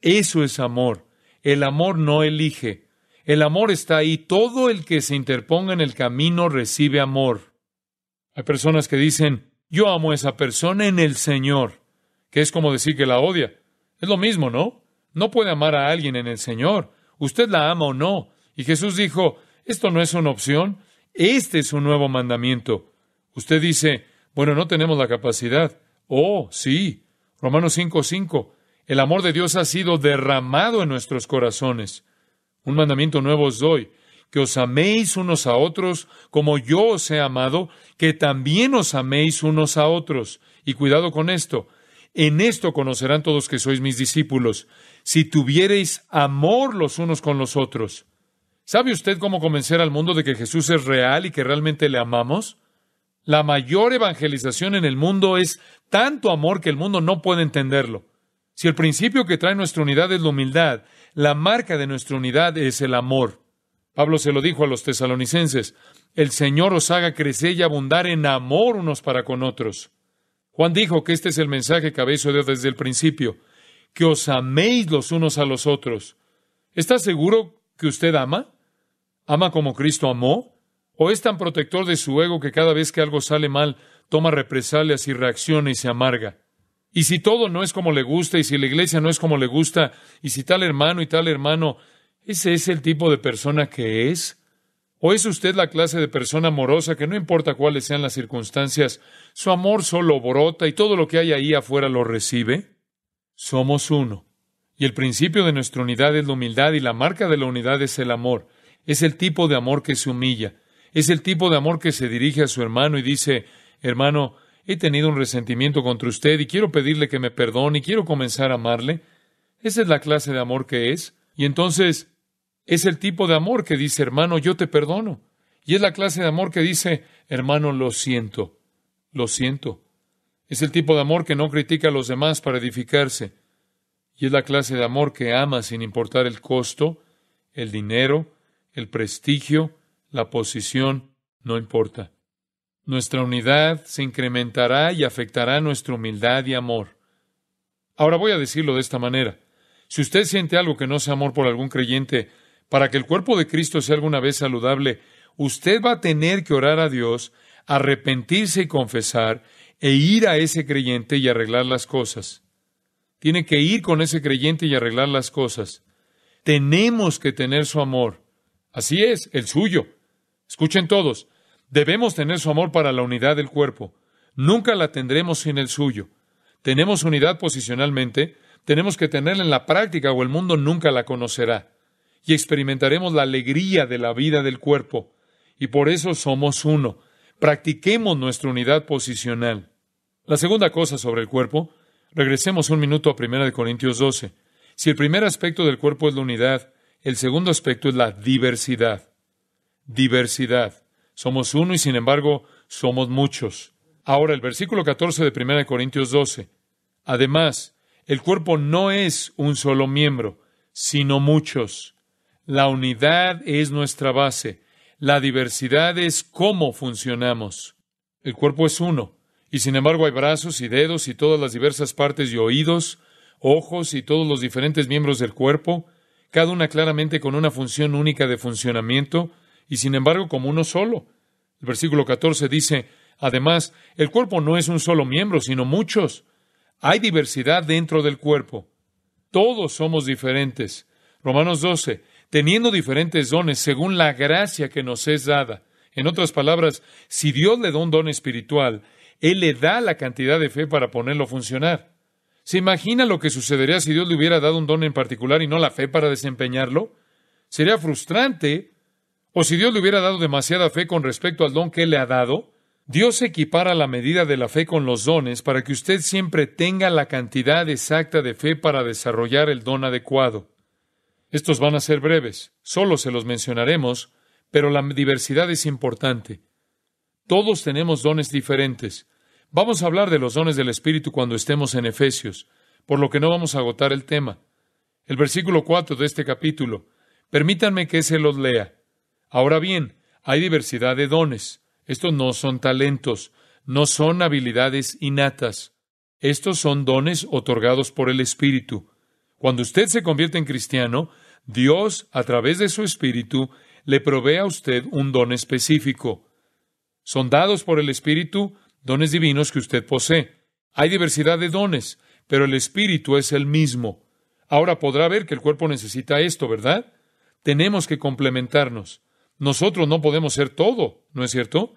[SPEAKER 2] Eso es amor. El amor no elige. El amor está ahí. Todo el que se interponga en el camino recibe amor. Hay personas que dicen, yo amo a esa persona en el Señor, que es como decir que la odia. Es lo mismo, ¿no? No puede amar a alguien en el Señor. Usted la ama o no. Y Jesús dijo, esto no es una opción, este es un nuevo mandamiento. Usted dice, bueno, no tenemos la capacidad. Oh, sí. Romanos 5:5. El amor de Dios ha sido derramado en nuestros corazones. Un mandamiento nuevo os doy, que os améis unos a otros como yo os he amado, que también os améis unos a otros. Y cuidado con esto. En esto conocerán todos que sois mis discípulos, si tuviereis amor los unos con los otros. ¿Sabe usted cómo convencer al mundo de que Jesús es real y que realmente le amamos? La mayor evangelización en el mundo es tanto amor que el mundo no puede entenderlo. Si el principio que trae nuestra unidad es la humildad, la marca de nuestra unidad es el amor. Pablo se lo dijo a los tesalonicenses, el Señor os haga crecer y abundar en amor unos para con otros. Juan dijo que este es el mensaje que habéis oído desde el principio, que os améis los unos a los otros. ¿Está seguro que usted ama? ¿Ama como Cristo amó? ¿O es tan protector de su ego que cada vez que algo sale mal, toma represalias y reacciona y se amarga? Y si todo no es como le gusta, y si la iglesia no es como le gusta, y si tal hermano y tal hermano, ¿ese es el tipo de persona que es? ¿O es usted la clase de persona amorosa que no importa cuáles sean las circunstancias, su amor solo brota y todo lo que hay ahí afuera lo recibe? Somos uno. Y el principio de nuestra unidad es la humildad y la marca de la unidad es el amor. Es el tipo de amor que se humilla. Es el tipo de amor que se dirige a su hermano y dice, hermano, he tenido un resentimiento contra usted y quiero pedirle que me perdone y quiero comenzar a amarle. Esa es la clase de amor que es. Y entonces, es el tipo de amor que dice, hermano, yo te perdono. Y es la clase de amor que dice, hermano, lo siento. Lo siento. Es el tipo de amor que no critica a los demás para edificarse. Y es la clase de amor que ama sin importar el costo, el dinero, el prestigio, la posición, no importa. Nuestra unidad se incrementará y afectará nuestra humildad y amor. Ahora voy a decirlo de esta manera. Si usted siente algo que no sea amor por algún creyente, para que el cuerpo de Cristo sea alguna vez saludable, usted va a tener que orar a Dios, arrepentirse y confesar, e ir a ese creyente y arreglar las cosas. Tiene que ir con ese creyente y arreglar las cosas. Tenemos que tener su amor. Así es, el suyo. Escuchen todos. Debemos tener su amor para la unidad del cuerpo. Nunca la tendremos sin el suyo. Tenemos unidad posicionalmente, tenemos que tenerla en la práctica o el mundo nunca la conocerá. Y experimentaremos la alegría de la vida del cuerpo. Y por eso somos uno. Practiquemos nuestra unidad posicional. La segunda cosa sobre el cuerpo, regresemos un minuto a 1 Corintios 12. Si el primer aspecto del cuerpo es la unidad, el segundo aspecto es la diversidad. Diversidad. Somos uno y sin embargo somos muchos. Ahora el versículo 14 de 1 Corintios 12. Además, el cuerpo no es un solo miembro, sino muchos. La unidad es nuestra base. La diversidad es cómo funcionamos. El cuerpo es uno, y sin embargo hay brazos y dedos y todas las diversas partes y oídos, ojos y todos los diferentes miembros del cuerpo, cada una claramente con una función única de funcionamiento, y sin embargo como uno solo. El versículo 14 dice, además, el cuerpo no es un solo miembro, sino muchos. Hay diversidad dentro del cuerpo. Todos somos diferentes. Romanos 12, teniendo diferentes dones según la gracia que nos es dada. En otras palabras, si Dios le da un don espiritual, Él le da la cantidad de fe para ponerlo a funcionar. ¿Se imagina lo que sucedería si Dios le hubiera dado un don en particular y no la fe para desempeñarlo? Sería frustrante. O si Dios le hubiera dado demasiada fe con respecto al don que Él le ha dado. Dios equipara la medida de la fe con los dones para que usted siempre tenga la cantidad exacta de fe para desarrollar el don adecuado. Estos van a ser breves, solo se los mencionaremos, pero la diversidad es importante. Todos tenemos dones diferentes. Vamos a hablar de los dones del Espíritu cuando estemos en Efesios, por lo que no vamos a agotar el tema. El versículo 4 de este capítulo. Permítanme que se los lea. Ahora bien, hay diversidad de dones. Estos no son talentos, no son habilidades innatas. Estos son dones otorgados por el Espíritu. Cuando usted se convierte en cristiano, Dios, a través de su Espíritu, le provee a usted un don específico. Son dados por el Espíritu dones divinos que usted posee. Hay diversidad de dones, pero el Espíritu es el mismo. Ahora podrá ver que el cuerpo necesita esto, ¿verdad? Tenemos que complementarnos. Nosotros no podemos ser todo, ¿no es cierto?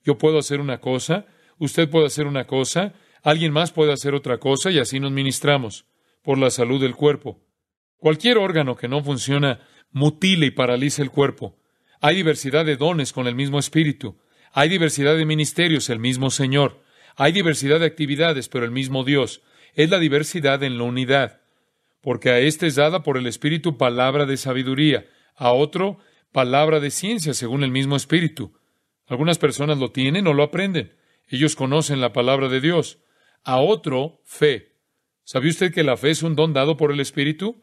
[SPEAKER 2] Yo puedo hacer una cosa, usted puede hacer una cosa, alguien más puede hacer otra cosa y así nos ministramos por la salud del cuerpo. Cualquier órgano que no funciona mutila y paraliza el cuerpo. Hay diversidad de dones con el mismo Espíritu. Hay diversidad de ministerios, el mismo Señor. Hay diversidad de actividades, pero el mismo Dios. Es la diversidad en la unidad. Porque a éste es dada por el Espíritu palabra de sabiduría, a otro palabra de ciencia según el mismo Espíritu. Algunas personas lo tienen o lo aprenden. Ellos conocen la palabra de Dios. A otro, fe. ¿Sabe usted que la fe es un don dado por el Espíritu?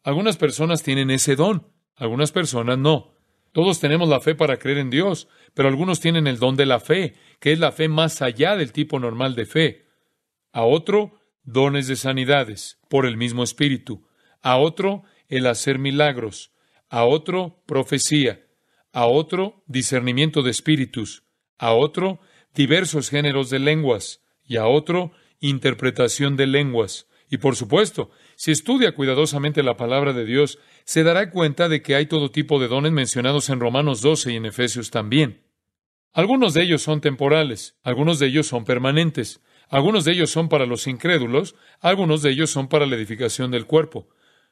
[SPEAKER 2] Algunas personas tienen ese don, algunas personas no. Todos tenemos la fe para creer en Dios, pero algunos tienen el don de la fe, que es la fe más allá del tipo normal de fe. A otro, dones de sanidades, por el mismo Espíritu. A otro, el hacer milagros. A otro, profecía. A otro, discernimiento de espíritus. A otro, diversos géneros de lenguas. Y a otro, interpretación de lenguas. Y por supuesto, si estudia cuidadosamente la palabra de Dios, se dará cuenta de que hay todo tipo de dones mencionados en Romanos 12 y en Efesios también. Algunos de ellos son temporales, algunos de ellos son permanentes, algunos de ellos son para los incrédulos, algunos de ellos son para la edificación del cuerpo.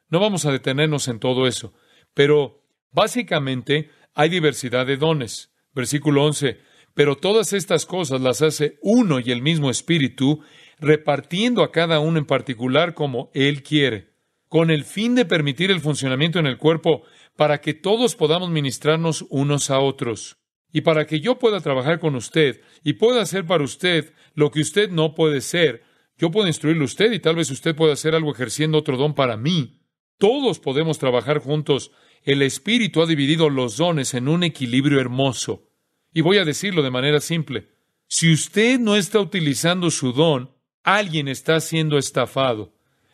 [SPEAKER 2] No vamos a detenernos en todo eso, pero básicamente hay diversidad de dones. Versículo 11. Pero todas estas cosas las hace uno y el mismo Espíritu, repartiendo a cada uno en particular como Él quiere, con el fin de permitir el funcionamiento en el cuerpo para que todos podamos ministrarnos unos a otros. Y para que yo pueda trabajar con usted y pueda hacer para usted lo que usted no puede ser, yo puedo instruirle a usted y tal vez usted pueda hacer algo ejerciendo otro don para mí. Todos podemos trabajar juntos. El Espíritu ha dividido los dones en un equilibrio hermoso. Y voy a decirlo de manera simple. Si usted no está utilizando su don, alguien está siendo estafado.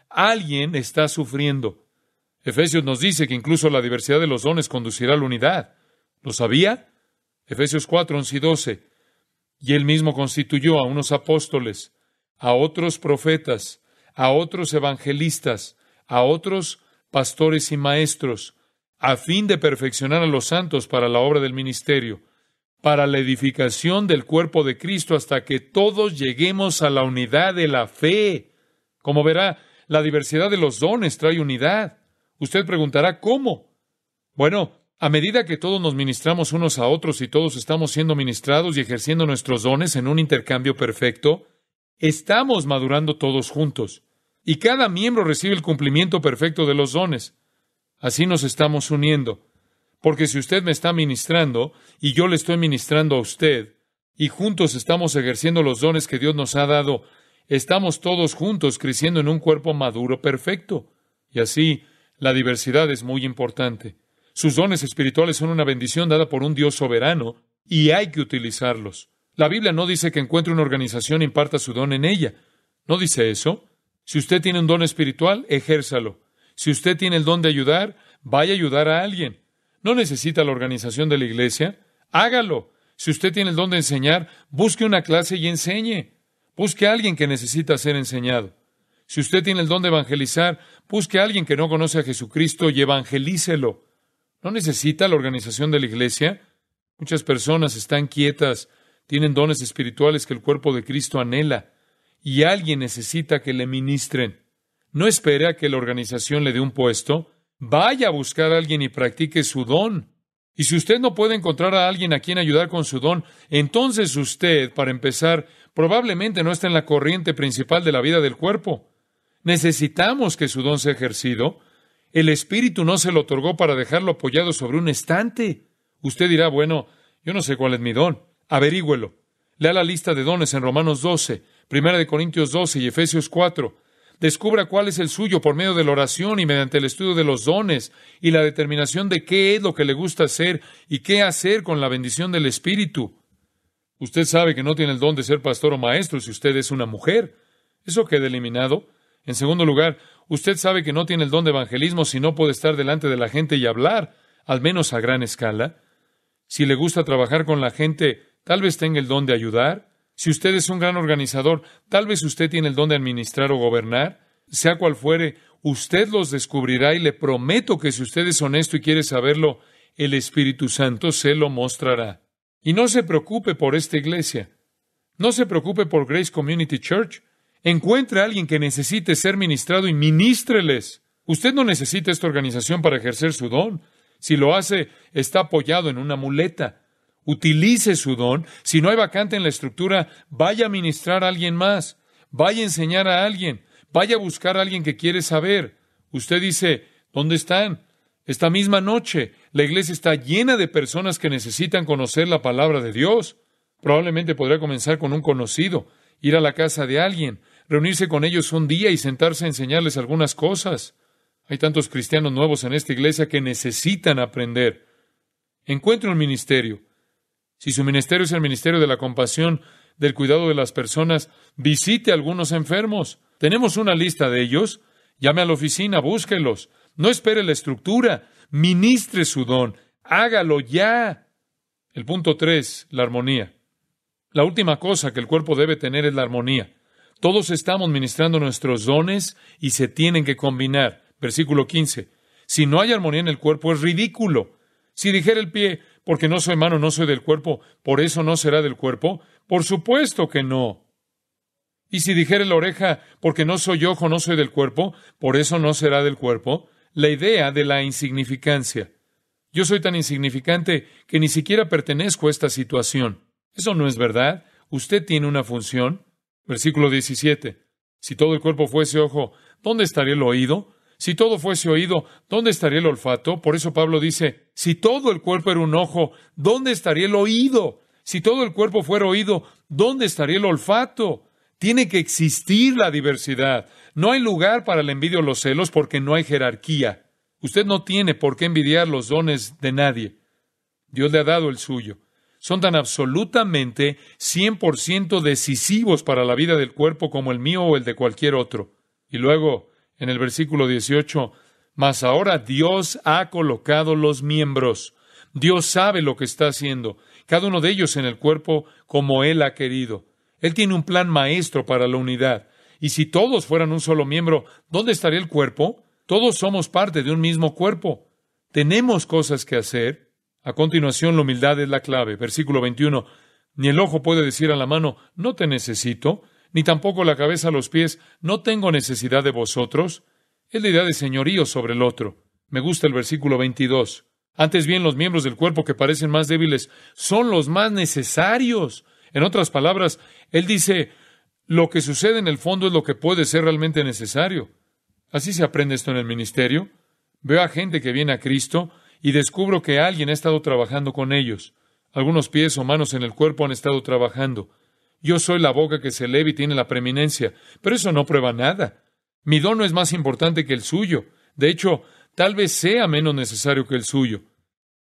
[SPEAKER 2] Alguien está sufriendo. Efesios nos dice que incluso la diversidad de los dones conducirá a la unidad. ¿Lo sabía? Efesios 4, 11 y 12. Y Él mismo constituyó a unos apóstoles, a otros profetas, a otros evangelistas, a otros pastores y maestros, a fin de perfeccionar a los santos para la obra del ministerio, para la edificación del cuerpo de Cristo hasta que todos lleguemos a la unidad de la fe. Como verá, la diversidad de los dones trae unidad. Usted preguntará, ¿cómo? Bueno, a medida que todos nos ministramos unos a otros y todos estamos siendo ministrados y ejerciendo nuestros dones en un intercambio perfecto, estamos madurando todos juntos. Y cada miembro recibe el cumplimiento perfecto de los dones. Así nos estamos uniendo. Porque si usted me está ministrando y yo le estoy ministrando a usted, y juntos estamos ejerciendo los dones que Dios nos ha dado, estamos todos juntos creciendo en un cuerpo maduro perfecto. Y así, la diversidad es muy importante. Sus dones espirituales son una bendición dada por un Dios soberano y hay que utilizarlos. La Biblia no dice que encuentre una organización e imparta su don en ella. ¿No dice eso? Si usted tiene un don espiritual, ejérzalo. Si usted tiene el don de ayudar, vaya a ayudar a alguien. ¿No necesita la organización de la iglesia? Hágalo. Si usted tiene el don de enseñar, busque una clase y enseñe. Busque a alguien que necesita ser enseñado. Si usted tiene el don de evangelizar, busque a alguien que no conoce a Jesucristo y evangelícelo. ¿No necesita la organización de la iglesia? Muchas personas están quietas, tienen dones espirituales que el cuerpo de Cristo anhela, y alguien necesita que le ministren. No espere a que la organización le dé un puesto. Vaya a buscar a alguien y practique su don. Y si usted no puede encontrar a alguien a quien ayudar con su don, entonces usted, para empezar, probablemente no está en la corriente principal de la vida del cuerpo. Necesitamos que su don sea ejercido. El Espíritu no se lo otorgó para dejarlo apoyado sobre un estante. Usted dirá, bueno, yo no sé cuál es mi don. Averígüelo. Lea la lista de dones en Romanos 12, 1 Corintios 12 y Efesios 4. Descubra cuál es el suyo por medio de la oración y mediante el estudio de los dones y la determinación de qué es lo que le gusta hacer y qué hacer con la bendición del Espíritu. Usted sabe que no tiene el don de ser pastor o maestro si usted es una mujer. Eso queda eliminado. En segundo lugar, usted sabe que no tiene el don de evangelismo si no puede estar delante de la gente y hablar, al menos a gran escala. Si le gusta trabajar con la gente, tal vez tenga el don de ayudar. Si usted es un gran organizador, tal vez usted tiene el don de administrar o gobernar. Sea cual fuere, usted los descubrirá y le prometo que si usted es honesto y quiere saberlo, el Espíritu Santo se lo mostrará. Y no se preocupe por esta iglesia. No se preocupe por Grace Community Church. Encuentre a alguien que necesite ser ministrado y ministreles. Usted no necesita esta organización para ejercer su don. Si lo hace, está apoyado en una muleta. Utilice su don. Si no hay vacante en la estructura, vaya a ministrar a alguien más. Vaya a enseñar a alguien. Vaya a buscar a alguien que quiere saber. Usted dice, ¿dónde están? Esta misma noche, la iglesia está llena de personas que necesitan conocer la palabra de Dios. Probablemente podrá comenzar con un conocido, ir a la casa de alguien, reunirse con ellos un día y sentarse a enseñarles algunas cosas. Hay tantos cristianos nuevos en esta iglesia que necesitan aprender. Encuentre un ministerio. Si su ministerio es el ministerio de la compasión, del cuidado de las personas, visite a algunos enfermos. Tenemos una lista de ellos. Llame a la oficina, búsquelos. No espere la estructura. Ministre su don. Hágalo ya. El punto 3, la armonía. La última cosa que el cuerpo debe tener es la armonía. Todos estamos ministrando nuestros dones y se tienen que combinar. Versículo 15. Si no hay armonía en el cuerpo, es ridículo. Si dijera el pie, porque no soy mano, no soy del cuerpo, ¿por eso no será del cuerpo? Por supuesto que no. Y si dijera la oreja, porque no soy ojo, no soy del cuerpo, ¿por eso no será del cuerpo? La idea de la insignificancia. Yo soy tan insignificante que ni siquiera pertenezco a esta situación. Eso no es verdad. Usted tiene una función. Versículo 17. Si todo el cuerpo fuese ojo, ¿dónde estaría el oído? Si todo fuese oído, ¿dónde estaría el olfato? Por eso Pablo dice, si todo el cuerpo era un ojo, ¿dónde estaría el oído? Si todo el cuerpo fuera oído, ¿dónde estaría el olfato? Tiene que existir la diversidad. No hay lugar para la envidia o los celos porque no hay jerarquía. Usted no tiene por qué envidiar los dones de nadie. Dios le ha dado el suyo. Son tan absolutamente 100% decisivos para la vida del cuerpo como el mío o el de cualquier otro. Y luego, en el versículo 18, mas ahora Dios ha colocado los miembros. Dios sabe lo que está haciendo, cada uno de ellos en el cuerpo como Él ha querido. Él tiene un plan maestro para la unidad. Y si todos fueran un solo miembro, ¿dónde estaría el cuerpo? Todos somos parte de un mismo cuerpo. Tenemos cosas que hacer. A continuación, la humildad es la clave. Versículo 21. Ni el ojo puede decir a la mano, no te necesito, ni tampoco la cabeza a los pies, no tengo necesidad de vosotros. Es la idea de señorío sobre el otro. Me gusta el versículo 22. Antes bien, los miembros del cuerpo que parecen más débiles son los más necesarios. En otras palabras, él dice, lo que sucede en el fondo es lo que puede ser realmente necesario. Así se aprende esto en el ministerio. Veo a gente que viene a Cristo y descubro que alguien ha estado trabajando con ellos. Algunos pies o manos en el cuerpo han estado trabajando. Yo soy la boca que se eleva y tiene la preeminencia, pero eso no prueba nada. Mi don no es más importante que el suyo. De hecho, tal vez sea menos necesario que el suyo.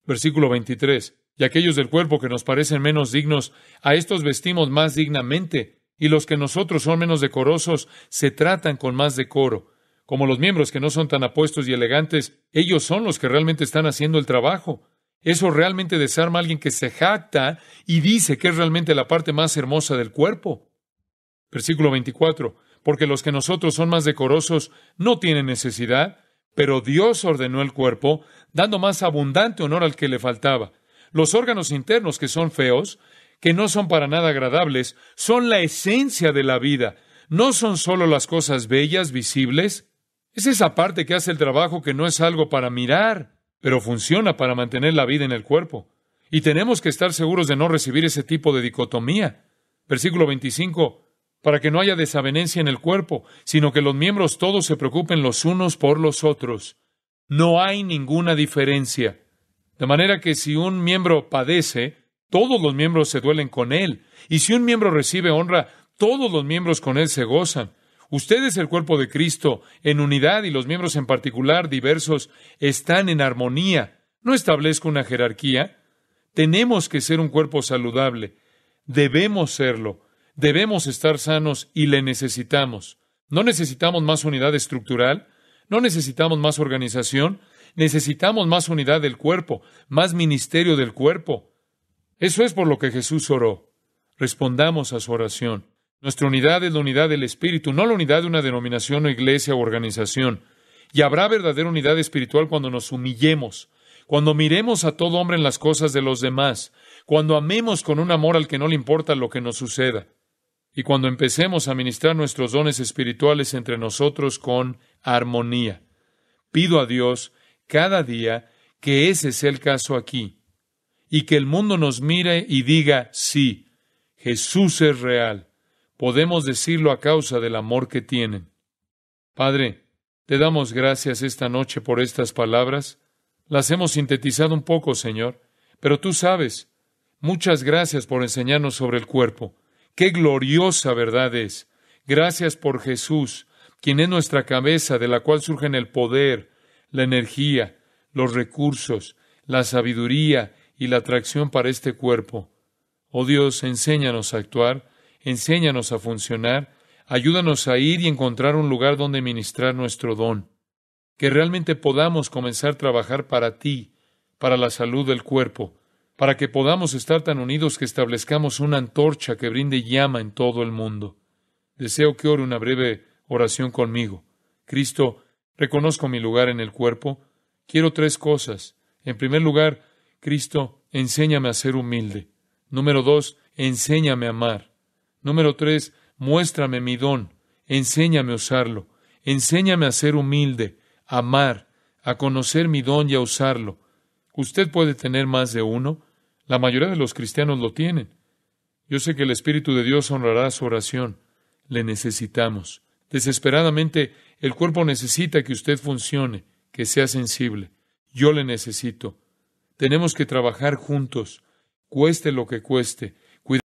[SPEAKER 2] Versículo 23. Y aquellos del cuerpo que nos parecen menos dignos, a estos vestimos más dignamente, y los que nosotros son menos decorosos, se tratan con más decoro. Como los miembros que no son tan apuestos y elegantes, ellos son los que realmente están haciendo el trabajo. Eso realmente desarma a alguien que se jacta y dice que es realmente la parte más hermosa del cuerpo. Versículo 24. porque los que nosotros son más decorosos no tienen necesidad, pero Dios ordenó el cuerpo, dando más abundante honor al que le faltaba. Los órganos internos, que son feos, que no son para nada agradables, son la esencia de la vida. No son solo las cosas bellas, visibles. Es esa parte que hace el trabajo, que no es algo para mirar, pero funciona para mantener la vida en el cuerpo. Y tenemos que estar seguros de no recibir ese tipo de dicotomía. Versículo 25, para que no haya desavenencia en el cuerpo, sino que los miembros todos se preocupen los unos por los otros. No hay ninguna diferencia. De manera que si un miembro padece, todos los miembros se duelen con él. Y si un miembro recibe honra, todos los miembros con él se gozan. Usted es el cuerpo de Cristo en unidad, y los miembros en particular, diversos, están en armonía. No establezco una jerarquía. Tenemos que ser un cuerpo saludable. Debemos serlo. Debemos estar sanos y le necesitamos. No necesitamos más unidad estructural. No necesitamos más organización. Necesitamos más unidad del cuerpo, más ministerio del cuerpo. Eso es por lo que Jesús oró. Respondamos a su oración. Nuestra unidad es la unidad del Espíritu, no la unidad de una denominación o iglesia o organización. Y habrá verdadera unidad espiritual cuando nos humillemos, cuando miremos a todo hombre en las cosas de los demás, cuando amemos con un amor al que no le importa lo que nos suceda, y cuando empecemos a ministrar nuestros dones espirituales entre nosotros con armonía. Pido a Dios cada día que ese sea el caso aquí, y que el mundo nos mire y diga, sí, Jesús es real. Podemos decirlo a causa del amor que tienen. Padre, te damos gracias esta noche por estas palabras. Las hemos sintetizado un poco, Señor, pero tú sabes. Muchas gracias por enseñarnos sobre el cuerpo. ¡Qué gloriosa verdad es! Gracias por Jesús, quien es nuestra cabeza, de la cual surgen el poder, la energía, los recursos, la sabiduría y la atracción para este cuerpo. Oh Dios, enséñanos a actuar, enséñanos a funcionar, ayúdanos a ir y encontrar un lugar donde ministrar nuestro don. Que realmente podamos comenzar a trabajar para ti, para la salud del cuerpo, para que podamos estar tan unidos que establezcamos una antorcha que brinde llama en todo el mundo. Deseo que ore una breve oración conmigo. Cristo, reconozco mi lugar en el cuerpo. Quiero 3 cosas. En primer lugar, Cristo, enséñame a ser humilde. Número 2, enséñame a amar. Número 3, muéstrame mi don. Enséñame a usarlo. Enséñame a ser humilde, a amar, a conocer mi don y a usarlo. Usted puede tener más de uno. La mayoría de los cristianos lo tienen. Yo sé que el Espíritu de Dios honrará su oración. Le necesitamos. Desesperadamente, el cuerpo necesita que usted funcione, que sea sensible. Yo le necesito. Tenemos que trabajar juntos, cueste lo que cueste,